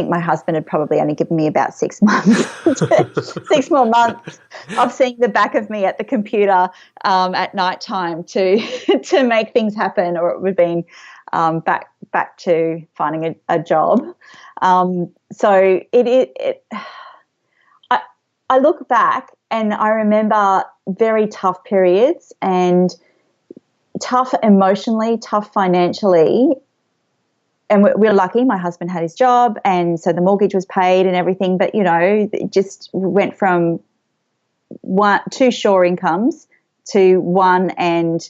my husband had probably only given me about 6 months, 6 more months of seeing the back of me at the computer at night time to make things happen, or it would have been back to finding a job. So I look back and I remember very tough periods, and tough emotionally, tough financially. And we're lucky. My husband had his job, and so the mortgage was paid and everything. But, it just went from 2 sure incomes to one and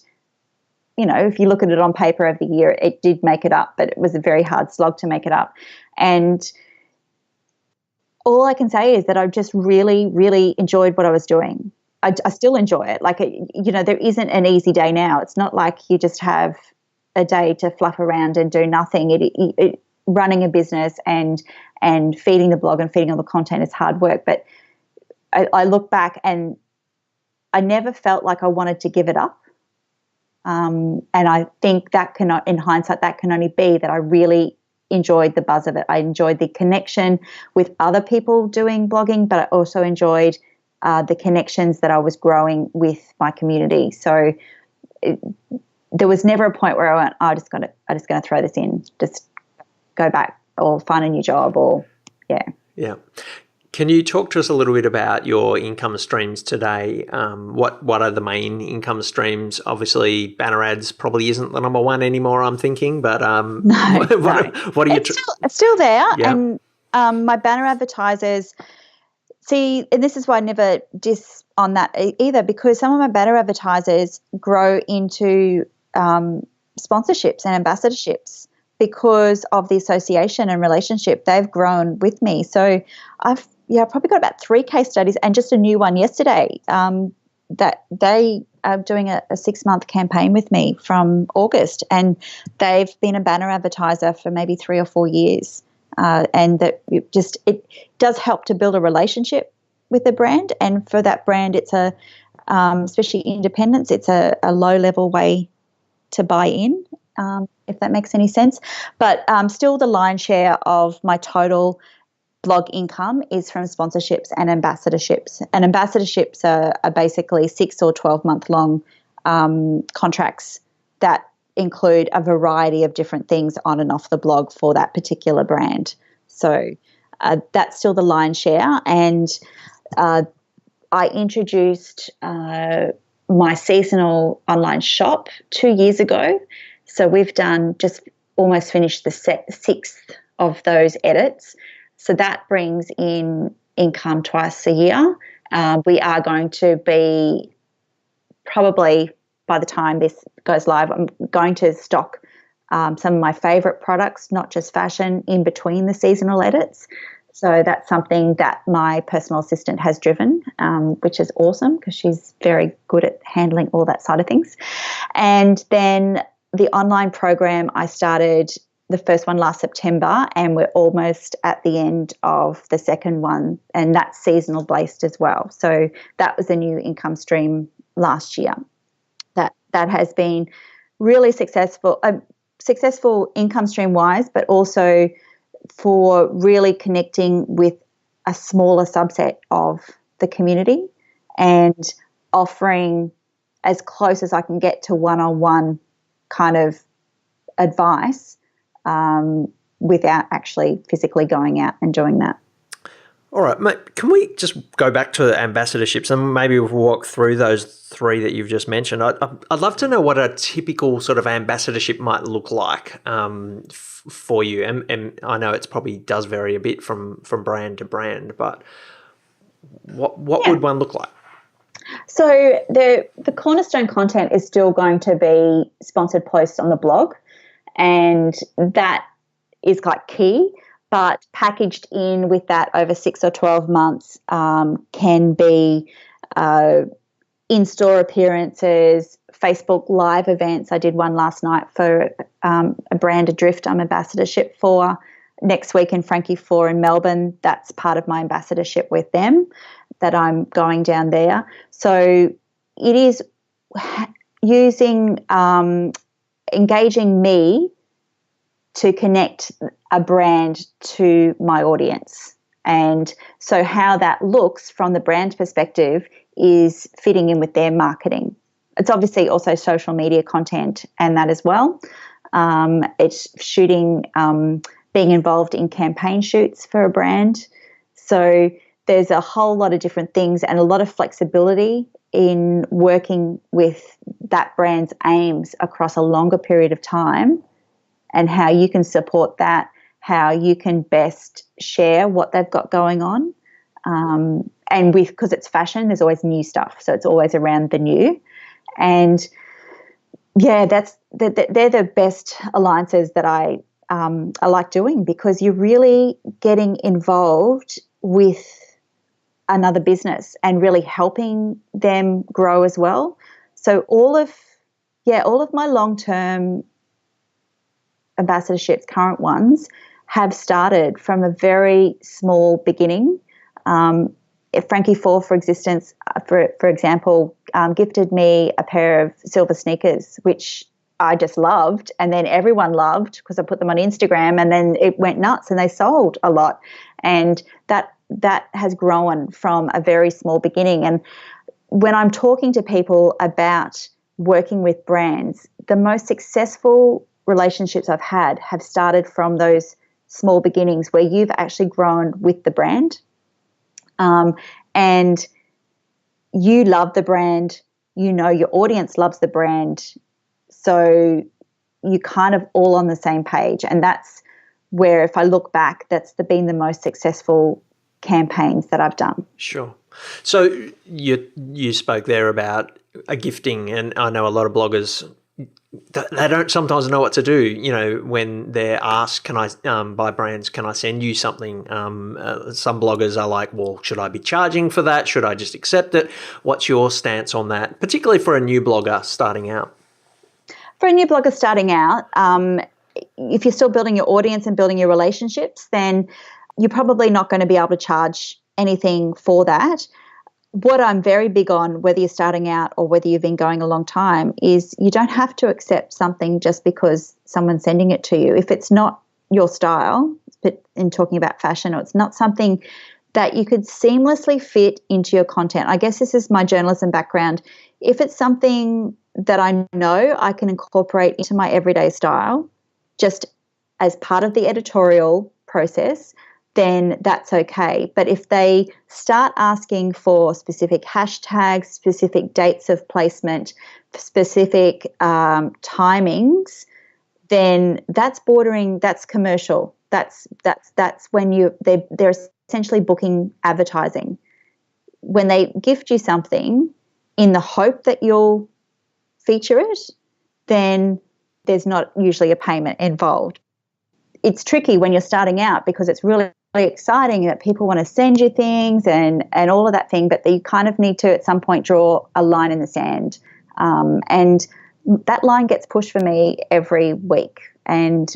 if you look at it on paper over the year, it did make it up, but it was a very hard slog to make it up. And all I can say is that I just really, really enjoyed what I was doing. I still enjoy it. Like, there isn't an easy day now. It's not like you just have a day to fluff around and do nothing. Running a business and feeding the blog and feeding all the content is hard work. But I look back and I never felt like I wanted to give it up. And I think in hindsight, that can only be that I really enjoyed the buzz of it. I enjoyed the connection with other people doing blogging, but I also enjoyed the connections that I was growing with my community. So there was never a point where I went, I'm just going to throw this in, just go back or find a new job Yeah. Can you talk to us a little bit about your income streams today? What are the main income streams? Obviously, banner ads probably isn't the number one anymore, I'm thinking, but what are you... It's still there. Yeah. And my banner advertisers, see, and this is why I never diss on that either, because some of my banner advertisers grow into sponsorships and ambassadorships because of the association and relationship. They've grown with me. So I've probably got about 3 case studies and just a new one yesterday that they are doing a 6-month campaign with me from August, and they've been a banner advertiser for maybe 3 or 4 years. And that it does help to build a relationship with the brand. And for that brand, it's especially independents, it's a low-level way to buy in, if that makes any sense. But still the lion's share of my total blog income is from sponsorships and ambassadorships. And ambassadorships are basically 6 or 12-month long contracts that include a variety of different things on and off the blog for that particular brand. So that's still the lion's share. And I introduced my seasonal online shop 2 years ago. So we've just almost finished the 6th of those edits. So that brings in income twice a year. We are going to be probably, by the time this goes live, I'm going to stock some of my favourite products, not just fashion, in between the seasonal edits. So that's something that my personal assistant has driven, which is awesome because she's very good at handling all that side of things. And then the online program, I started the first one last September, and we're almost at the end of the second one, and that's seasonal based as well. So that was a new income stream last year. That has been really successful income stream wise, but also for really connecting with a smaller subset of the community and offering as close as I can get to one-on-one kind of advice without actually physically going out and doing that. All right, mate, can we just go back to ambassadorships and maybe we'll walk through those 3 that you've just mentioned? I'd love to know what a typical sort of ambassadorship might look like for you. And I know it's probably does vary a bit from brand to brand, but what would one look like? So the cornerstone content is still going to be sponsored posts on the blog, and that is like key. But packaged in with that over 6 or 12 months can be in-store appearances, Facebook Live events. I did one last night for a brand Adrift I'm ambassadorship for. Next week in Frankie 4 in Melbourne, that's part of my ambassadorship with them that I'm going down there. So it is using, engaging me to connect a brand to my audience. And so how that looks from the brand perspective is fitting in with their marketing. It's obviously also social media content and that as well. It's shooting, being involved in campaign shoots for a brand. So there's a whole lot of different things and a lot of flexibility in working with that brand's aims across a longer period of time, and how you can support that, how you can best share what they've got going on. And because it's fashion, there's always new stuff. So it's always around the new. And Yeah, they're the best alliances that I like doing, because you're really getting involved with another business and really helping them grow as well. So all of my long-term ambassadorships, current ones, have started from a very small beginning. Frankie Four, for example, gifted me a pair of silver sneakers, which I just loved, and then everyone loved because I put them on Instagram, and then it went nuts and they sold a lot. And that has grown from a very small beginning. And when I'm talking to people about working with brands, the most successful relationships I've had have started from those small beginnings where you've actually grown with the brand. And you love the brand, your audience loves the brand. So you're kind of all on the same page. And that's where, if I look back, that's been the most successful campaigns that I've done. Sure. So you spoke there about a gifting, and I know a lot of bloggers, they don't sometimes know what to do, when they're asked, can I, by brands, can I send you something? Some bloggers are like, well, should I be charging for that? Should I just accept it? What's your stance on that, particularly for a new blogger starting out? For a new blogger starting out, if you're still building your audience and building your relationships, then you're probably not going to be able to charge anything for that. What I'm very big on, whether you're starting out or whether you've been going a long time, is you don't have to accept something just because someone's sending it to you. If it's not your style, in talking about fashion, or it's not something that you could seamlessly fit into your content. I guess this is my journalism background. If it's something that I know I can incorporate into my everyday style, just as part of the editorial process, then that's okay. But if they start asking for specific hashtags, specific dates of placement, specific timings, then that's commercial. That's when they're essentially booking advertising. When they gift you something in the hope that you'll feature it, then there's not usually a payment involved. It's tricky when you're starting out because it's really exciting that people want to send you things and all of that thing, but you kind of need to at some point draw a line in the sand. And that line gets pushed for me every week. And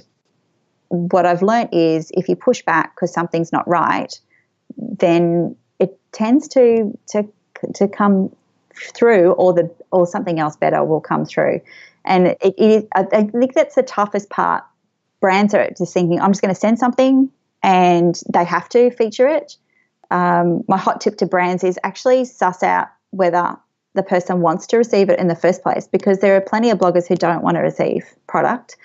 what I've learned is if you push back because something's not right, then it tends to come through, or something else better will come through. And I think that's the toughest part. Brands are just thinking, I'm just going to send something and they have to feature it. My hot tip to brands is actually suss out whether the person wants to receive it in the first place, because there are plenty of bloggers who don't want to receive product.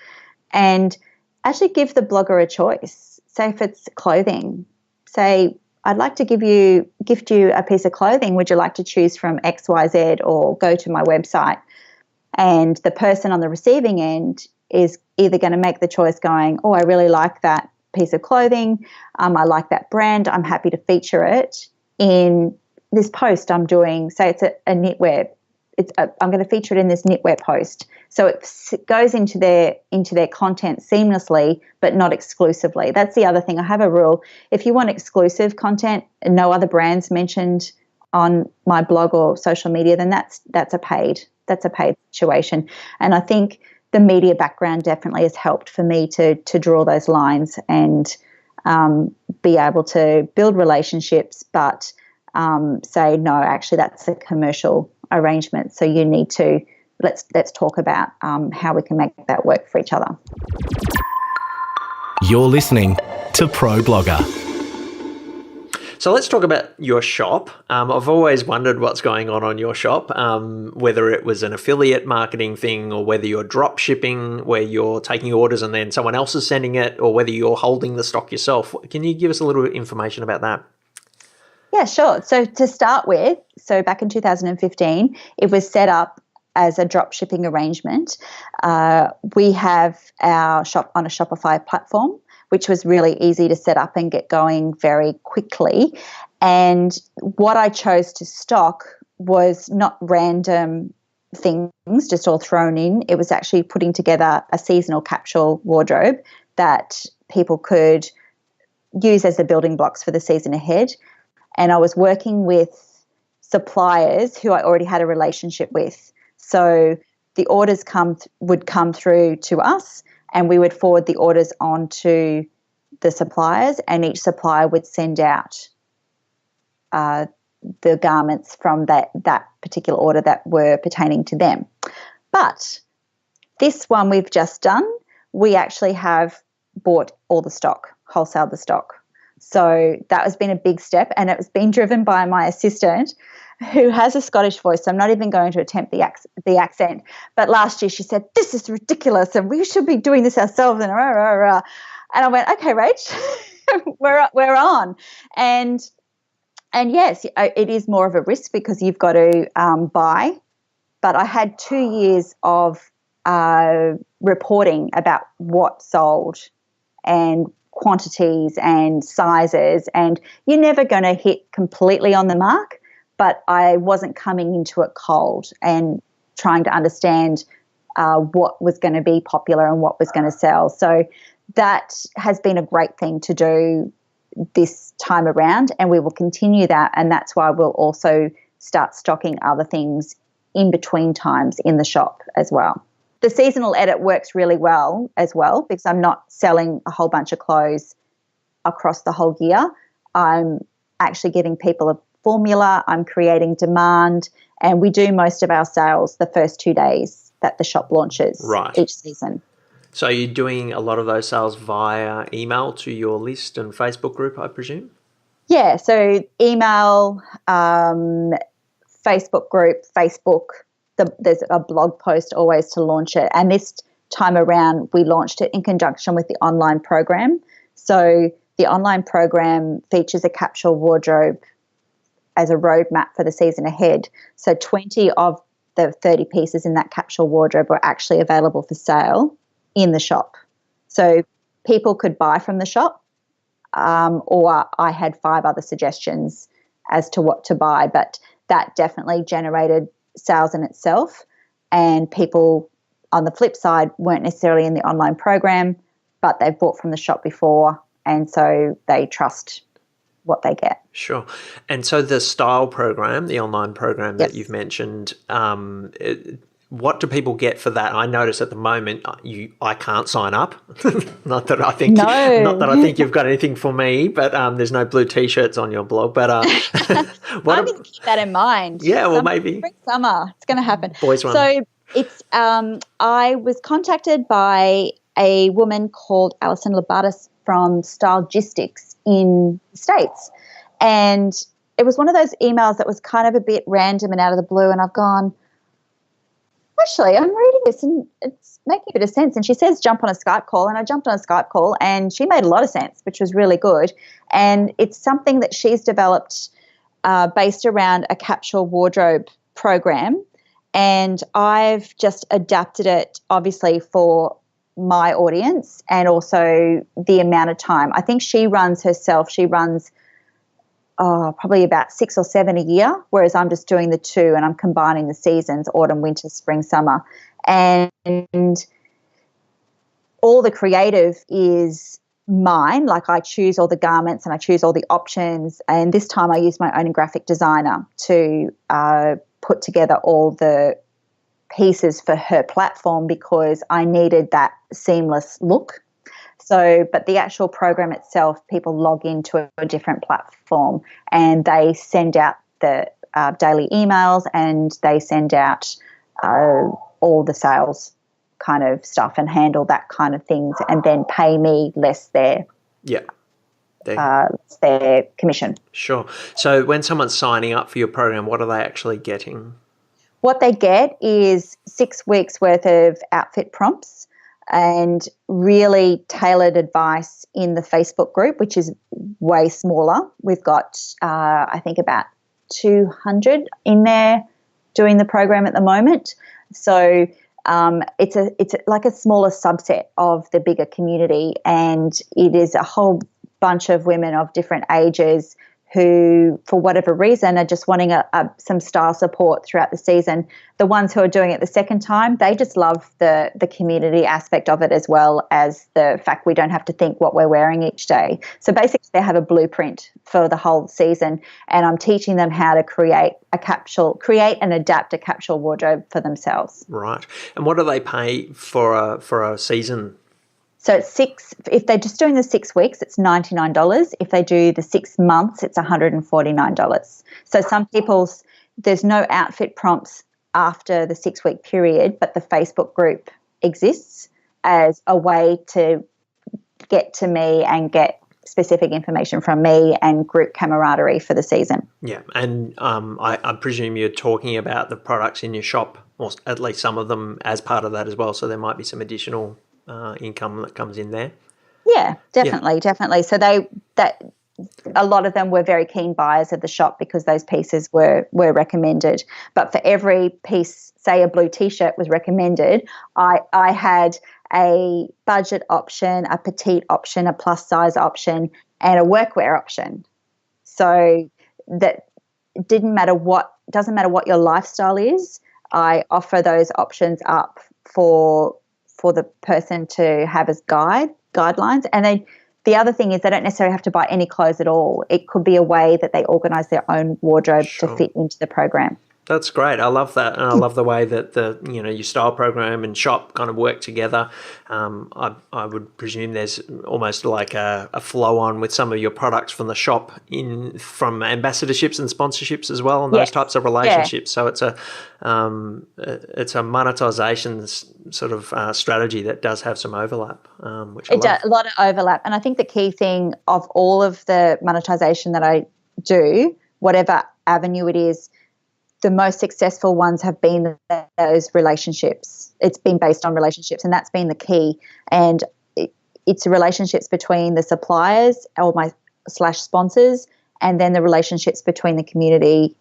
And actually give the blogger a choice. Say if it's clothing, say, I'd like to gift you a piece of clothing. Would you like to choose from X, Y, Z, or go to my website? And the person on the receiving end is either going to make the choice going, oh, I really like that piece of clothing. I like that brand. I'm happy to feature it in this post I'm doing. Say it's a knitwear. I'm going to feature it in this knitwear post. So it goes into their content seamlessly, but not exclusively. That's the other thing. I have a rule. If you want exclusive content and no other brands mentioned on my blog or social media, then that's a paid situation. And I think the media background definitely has helped for me to draw those lines and be able to build relationships, but say, no, actually that's a commercial arrangement. So you need to, let's talk about how we can make that work for each other. You're listening to ProBlogger. So let's talk about your shop. I've always wondered what's going on your shop, whether it was an affiliate marketing thing or whether you're drop shipping, where you're taking orders and then someone else is sending it, or whether you're holding the stock yourself. Can you give us a little information about that? Yeah, sure. So to start with, back in 2015, it was set up as a drop shipping arrangement. We have our shop on a Shopify platform, which was really easy to set up and get going very quickly. And what I chose to stock was not random things just all thrown in. It was actually putting together a seasonal capsule wardrobe that people could use as the building blocks for the season ahead. And I was working with suppliers who I already had a relationship with. So the orders would come through to us, and we would forward the orders on to the suppliers, and each supplier would send out the garments from that particular order that were pertaining to them. But this one we've just done, we actually have bought all the stock, wholesaled the stock. So that has been a big step, and it was being driven by my assistant, who has a Scottish voice, so I'm not even going to attempt the accent. But last year she said, "This is ridiculous, and we should be doing this ourselves." And rah, rah, rah. And I went, "Okay, Rach, we're on." And yes, it is more of a risk because you've got to buy. But I had 2 years of reporting about what sold and quantities and sizes, and you're never going to hit completely on the mark. But I wasn't coming into it cold and trying to understand what was going to be popular and what was going to sell. So that has been a great thing to do this time around, and we will continue that. And that's why we'll also start stocking other things in between times in the shop as well. The seasonal edit works really well as well because I'm not selling a whole bunch of clothes across the whole year. I'm actually giving people a formula, I'm creating demand, and we do most of our sales the first 2 days that the shop launches each season. So you're doing a lot of those sales via email to your list and Facebook group, I presume? Yeah, so email, Facebook group, Facebook, there's a blog post always to launch it. And this time around, we launched it in conjunction with the online program. So the online program features a capsule wardrobe as a roadmap for the season ahead. So 20 of the 30 pieces in that capsule wardrobe were actually available for sale in the shop. So people could buy from the shop, or I had 5 other suggestions as to what to buy, but that definitely generated sales in itself. And people on the flip side weren't necessarily in the online program, but they've bought from the shop before, and so they trust what they get. Sure. And so the style program, the online program that you've mentioned, what do people get for that? I notice at the moment I can't sign up. not that I think you've got anything for me, but there's no blue t-shirts on your blog. But I'm going to keep that in mind. Yeah, well, maybe spring, summer, it's going to happen. Boys one. So it's I was contacted by a woman called Alison Labatis from Stylegistics in the States, and it was one of those emails that was kind of a bit random and out of the blue, and I've gone, actually, I'm reading this and it's making a bit of sense. And she says, jump on a Skype call. And I jumped on a Skype call and she made a lot of sense, which was really good. And it's something that she's developed based around a capsule wardrobe program. And I've just adapted it, obviously, for my audience and also the amount of time. I think she runs probably about 6 or 7 a year, whereas I'm just doing the 2 and I'm combining the seasons, autumn, winter, spring, summer. And all the creative is mine. Like I choose all the garments and I choose all the options. And this time I use my own graphic designer to put together all the pieces for her platform because I needed that seamless look. So, but the actual program itself, people log into a different platform and they send out the daily emails and they send out all the sales kind of stuff and handle that kind of things and then pay me less their commission. Sure. So when someone's signing up for your program, what are they actually getting? What they get is 6 weeks worth of outfit prompts and really tailored advice in the Facebook group, which is way smaller. We've got, I think, about 200 in there doing the program at the moment. So it's like a smaller subset of the bigger community, and it is a whole bunch of women of different ages who, for whatever reason, are just wanting some style support throughout the season. The ones who are doing it the second time, they just love the community aspect of it, as well as the fact we don't have to think what we're wearing each day. So basically they have a blueprint for the whole season, and I'm teaching them how to create and adapt a capsule wardrobe for themselves. Right. And what do they pay for a season? So it's if they're just doing the 6 weeks, it's $99. If they do the 6 months, it's $149. So some people's, there's no outfit prompts after the 6-week period, but the Facebook group exists as a way to get to me and get specific information from me and group camaraderie for the season. Yeah. And I presume you're talking about the products in your shop, or at least some of them, as part of that as well. So there might be some additional income that comes in there. Yeah, definitely. So a lot of them were very keen buyers of the shop because those pieces were recommended. But for every piece, say a blue T-shirt was recommended, I had a budget option, a petite option, a plus size option, and a workwear option. So that doesn't matter what your lifestyle is. I offer those options up for the person to have as guidelines. And the other thing is they don't necessarily have to buy any clothes at all. It could be a way that they organise their own wardrobe to fit into the program. That's great. I love that. And I love the way that your style program and shop kind of work together. I would presume there's almost like a flow on with some of your products from the shop from ambassadorships and sponsorships as well, and those types of relationships. Yeah. So it's a monetization sort of strategy that does have some overlap, which it does, a lot of overlap. And I think the key thing of all of the monetization that I do, whatever avenue it is, the most successful ones have been those relationships. It's been based on relationships, and that's been the key. And it's relationships between the suppliers or my /sponsors, and then the relationships between the community.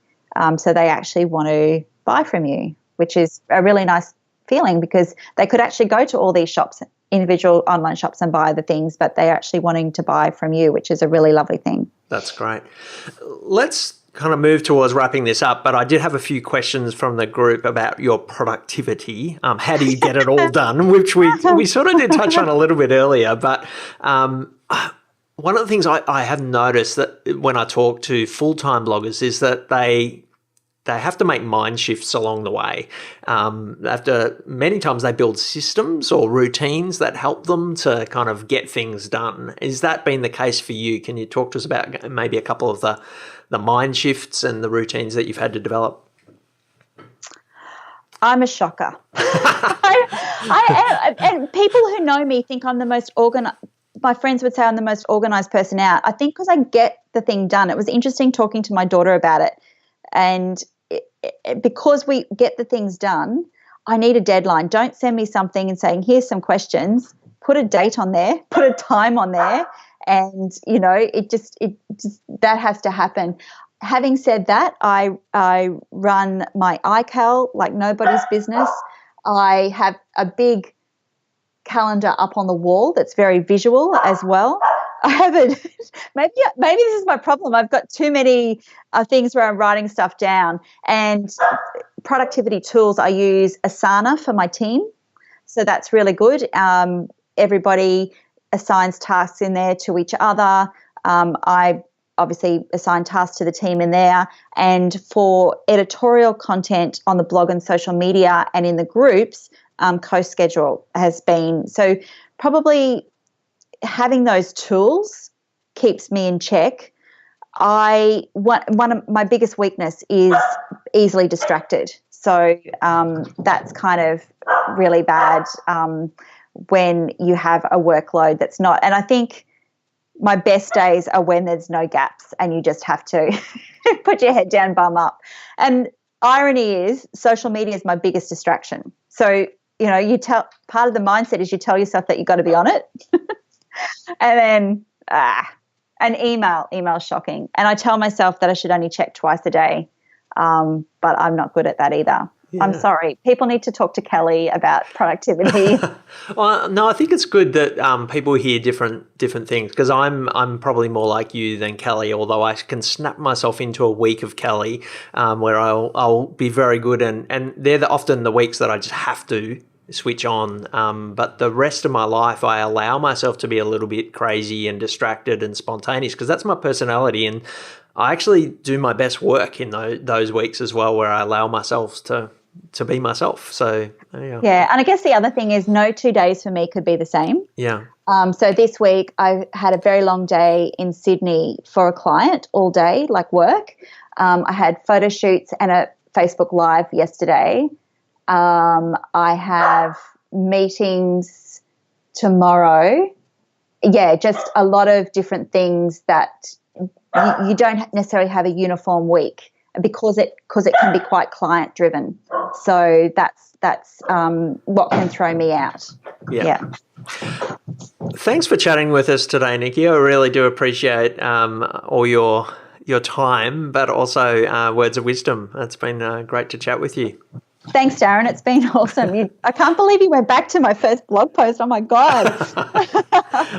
So they actually want to buy from you, which is a really nice feeling, because they could actually go to all these shops, individual online shops, and buy the things, but they're actually wanting to buy from you, which is a really lovely thing. That's great. Let's kind of move towards wrapping this up, but I did have a few questions from the group about your productivity. How do you get it all done? Which we sort of did touch on a little bit earlier, but one of the things I have noticed that when I talk to full-time bloggers is that they have to make mind shifts along the way. Many times they build systems or routines that help them to kind of get things done. Has that been the case for you? Can you talk to us about maybe a couple of the mind shifts and the routines that you've had to develop? I'm a shocker. I am, and people who know me think I'm the most organized. My friends would say I'm the most organized person out. I think because I get the thing done. It was interesting talking to my daughter about it. And because we get the things done, I need a deadline. Don't send me something and saying, here's some questions, put a date on there, put a time on there. And, it just that has to happen. Having said that, I run my iCal like nobody's business. I have a big calendar up on the wall that's very visual as well. I haven't. Maybe this is my problem. I've got too many things where I'm writing stuff down. And productivity tools, I use Asana for my team, so that's really good. Everybody assigns tasks in there to each other. I obviously assign tasks to the team in there. And for editorial content on the blog and social media and in the groups, co-schedule has been. So probably having those tools keeps me in check. One of my biggest weakness is easily distracted. So that's kind of really bad when you have a workload that's not. And I think my best days are when there's no gaps and you just have to put your head down, bum up. And irony is social media is my biggest distraction. So, part of the mindset is you tell yourself that you've got to be on it. And then, an email's shocking. And I tell myself that I should only check twice a day. But I'm not good at that either. I'm sorry. People need to talk to Kelly about productivity. Well, no, I think it's good that people hear different things, because I'm probably more like you than Kelly, although I can snap myself into a week of Kelly where I'll be very good, and they're often the weeks that I just have to switch on. But the rest of my life, I allow myself to be a little bit crazy and distracted and spontaneous, because that's my personality, and I actually do my best work in those weeks as well, where I allow myself to be myself. So yeah, and I guess the other thing is no 2 days for me could be the same. Yeah. So this week I had a very long day in Sydney for a client all day, like work. I had photo shoots and a Facebook Live yesterday. I have meetings tomorrow. Yeah, just a lot of different things that you don't necessarily have a uniform week, because it can be quite client driven. So that's what can throw me out. Yeah. Thanks for chatting with us today, Nikki. I really do appreciate all your time, but also words of wisdom. It's been great to chat with you. Thanks, Darren. It's been awesome. I can't believe you went back to my first blog post. Oh, my God.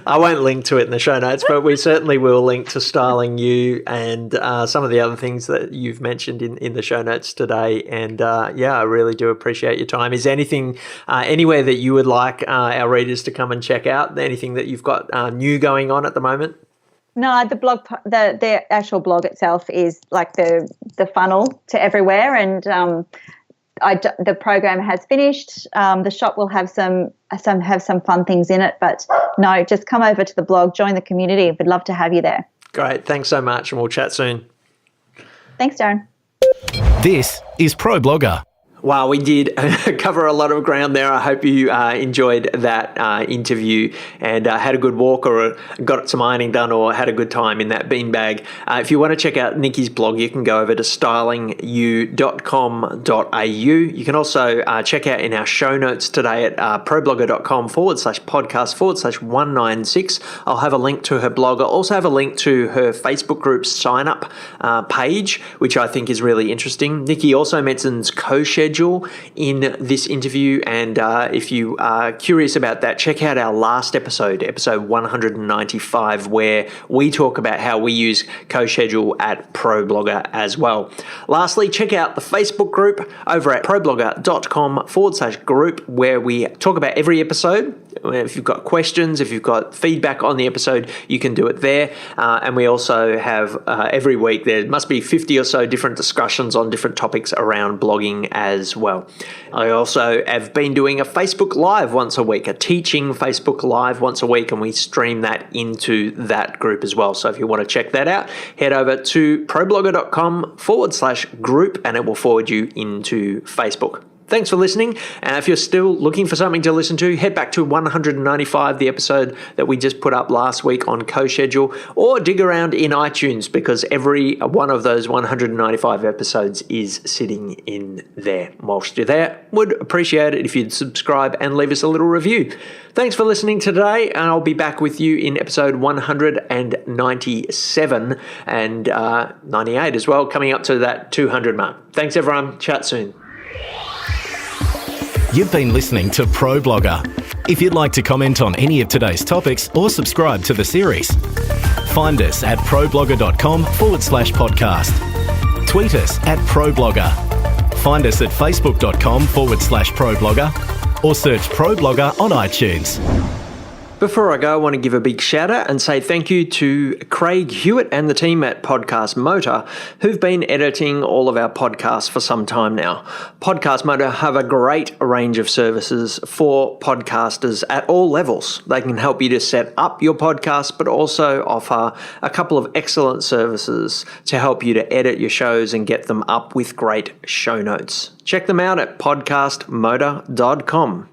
I won't link to it in the show notes, but we certainly will link to styling you and some of the other things that you've mentioned in the show notes today. And, I really do appreciate your time. Is there anything, anywhere that you would like our readers to come and check out? Anything that you've got new going on at the moment? No, the blog, the actual blog itself is like the funnel to everywhere, and the program has finished. The shop will have some fun things in it, but no, just come over to the blog, join the community. We'd love to have you there. Great. Thanks so much, and we'll chat soon. Thanks, Darren. This is ProBlogger. Wow, we did cover a lot of ground there. I hope you enjoyed that interview and had a good walk, or got some ironing done, or had a good time in that beanbag. If you want to check out Nikki's blog, you can go over to stylingyou.com.au. You can also check out in our show notes today at problogger.com/podcast/196. I'll have a link to her blog. I'll also have a link to her Facebook group sign up page, which I think is really interesting. Nikki also mentions co-schedule in this interview, and if you are curious about that, check out our last episode 195, where we talk about how we use co-schedule at ProBlogger as well. Lastly, check out the Facebook group over at problogger.com/group, where we talk about every episode. If you've got questions, if you've got feedback on the episode, you can do it there. And we also have every week, there must be 50 or so different discussions on different topics around blogging as well. I also have been doing a Facebook Live once a week, a teaching Facebook Live once a week, and we stream that into that group as well. So if you want to check that out, head over to problogger.com/group, and it will forward you into Facebook. Thanks for listening. If you're still looking for something to listen to, head back to 195, the episode that we just put up last week on co-schedule, or dig around in iTunes, because every one of those 195 episodes is sitting in there. Whilst you're there, would appreciate it if you'd subscribe and leave us a little review. Thanks for listening today, and I'll be back with you in episode 197 and 98 as well, coming up to that 200 mark. Thanks, everyone. Chat soon. You've been listening to ProBlogger. If you'd like to comment on any of today's topics or subscribe to the series, find us at problogger.com/podcast. Tweet us at ProBlogger. Find us at facebook.com/ProBlogger, or search ProBlogger on iTunes. Before I go, I want to give a big shout out and say thank you to Craig Hewitt and the team at Podcast Motor, who've been editing all of our podcasts for some time now. Podcast Motor have a great range of services for podcasters at all levels. They can help you to set up your podcast, but also offer a couple of excellent services to help you to edit your shows and get them up with great show notes. Check them out at podcastmotor.com.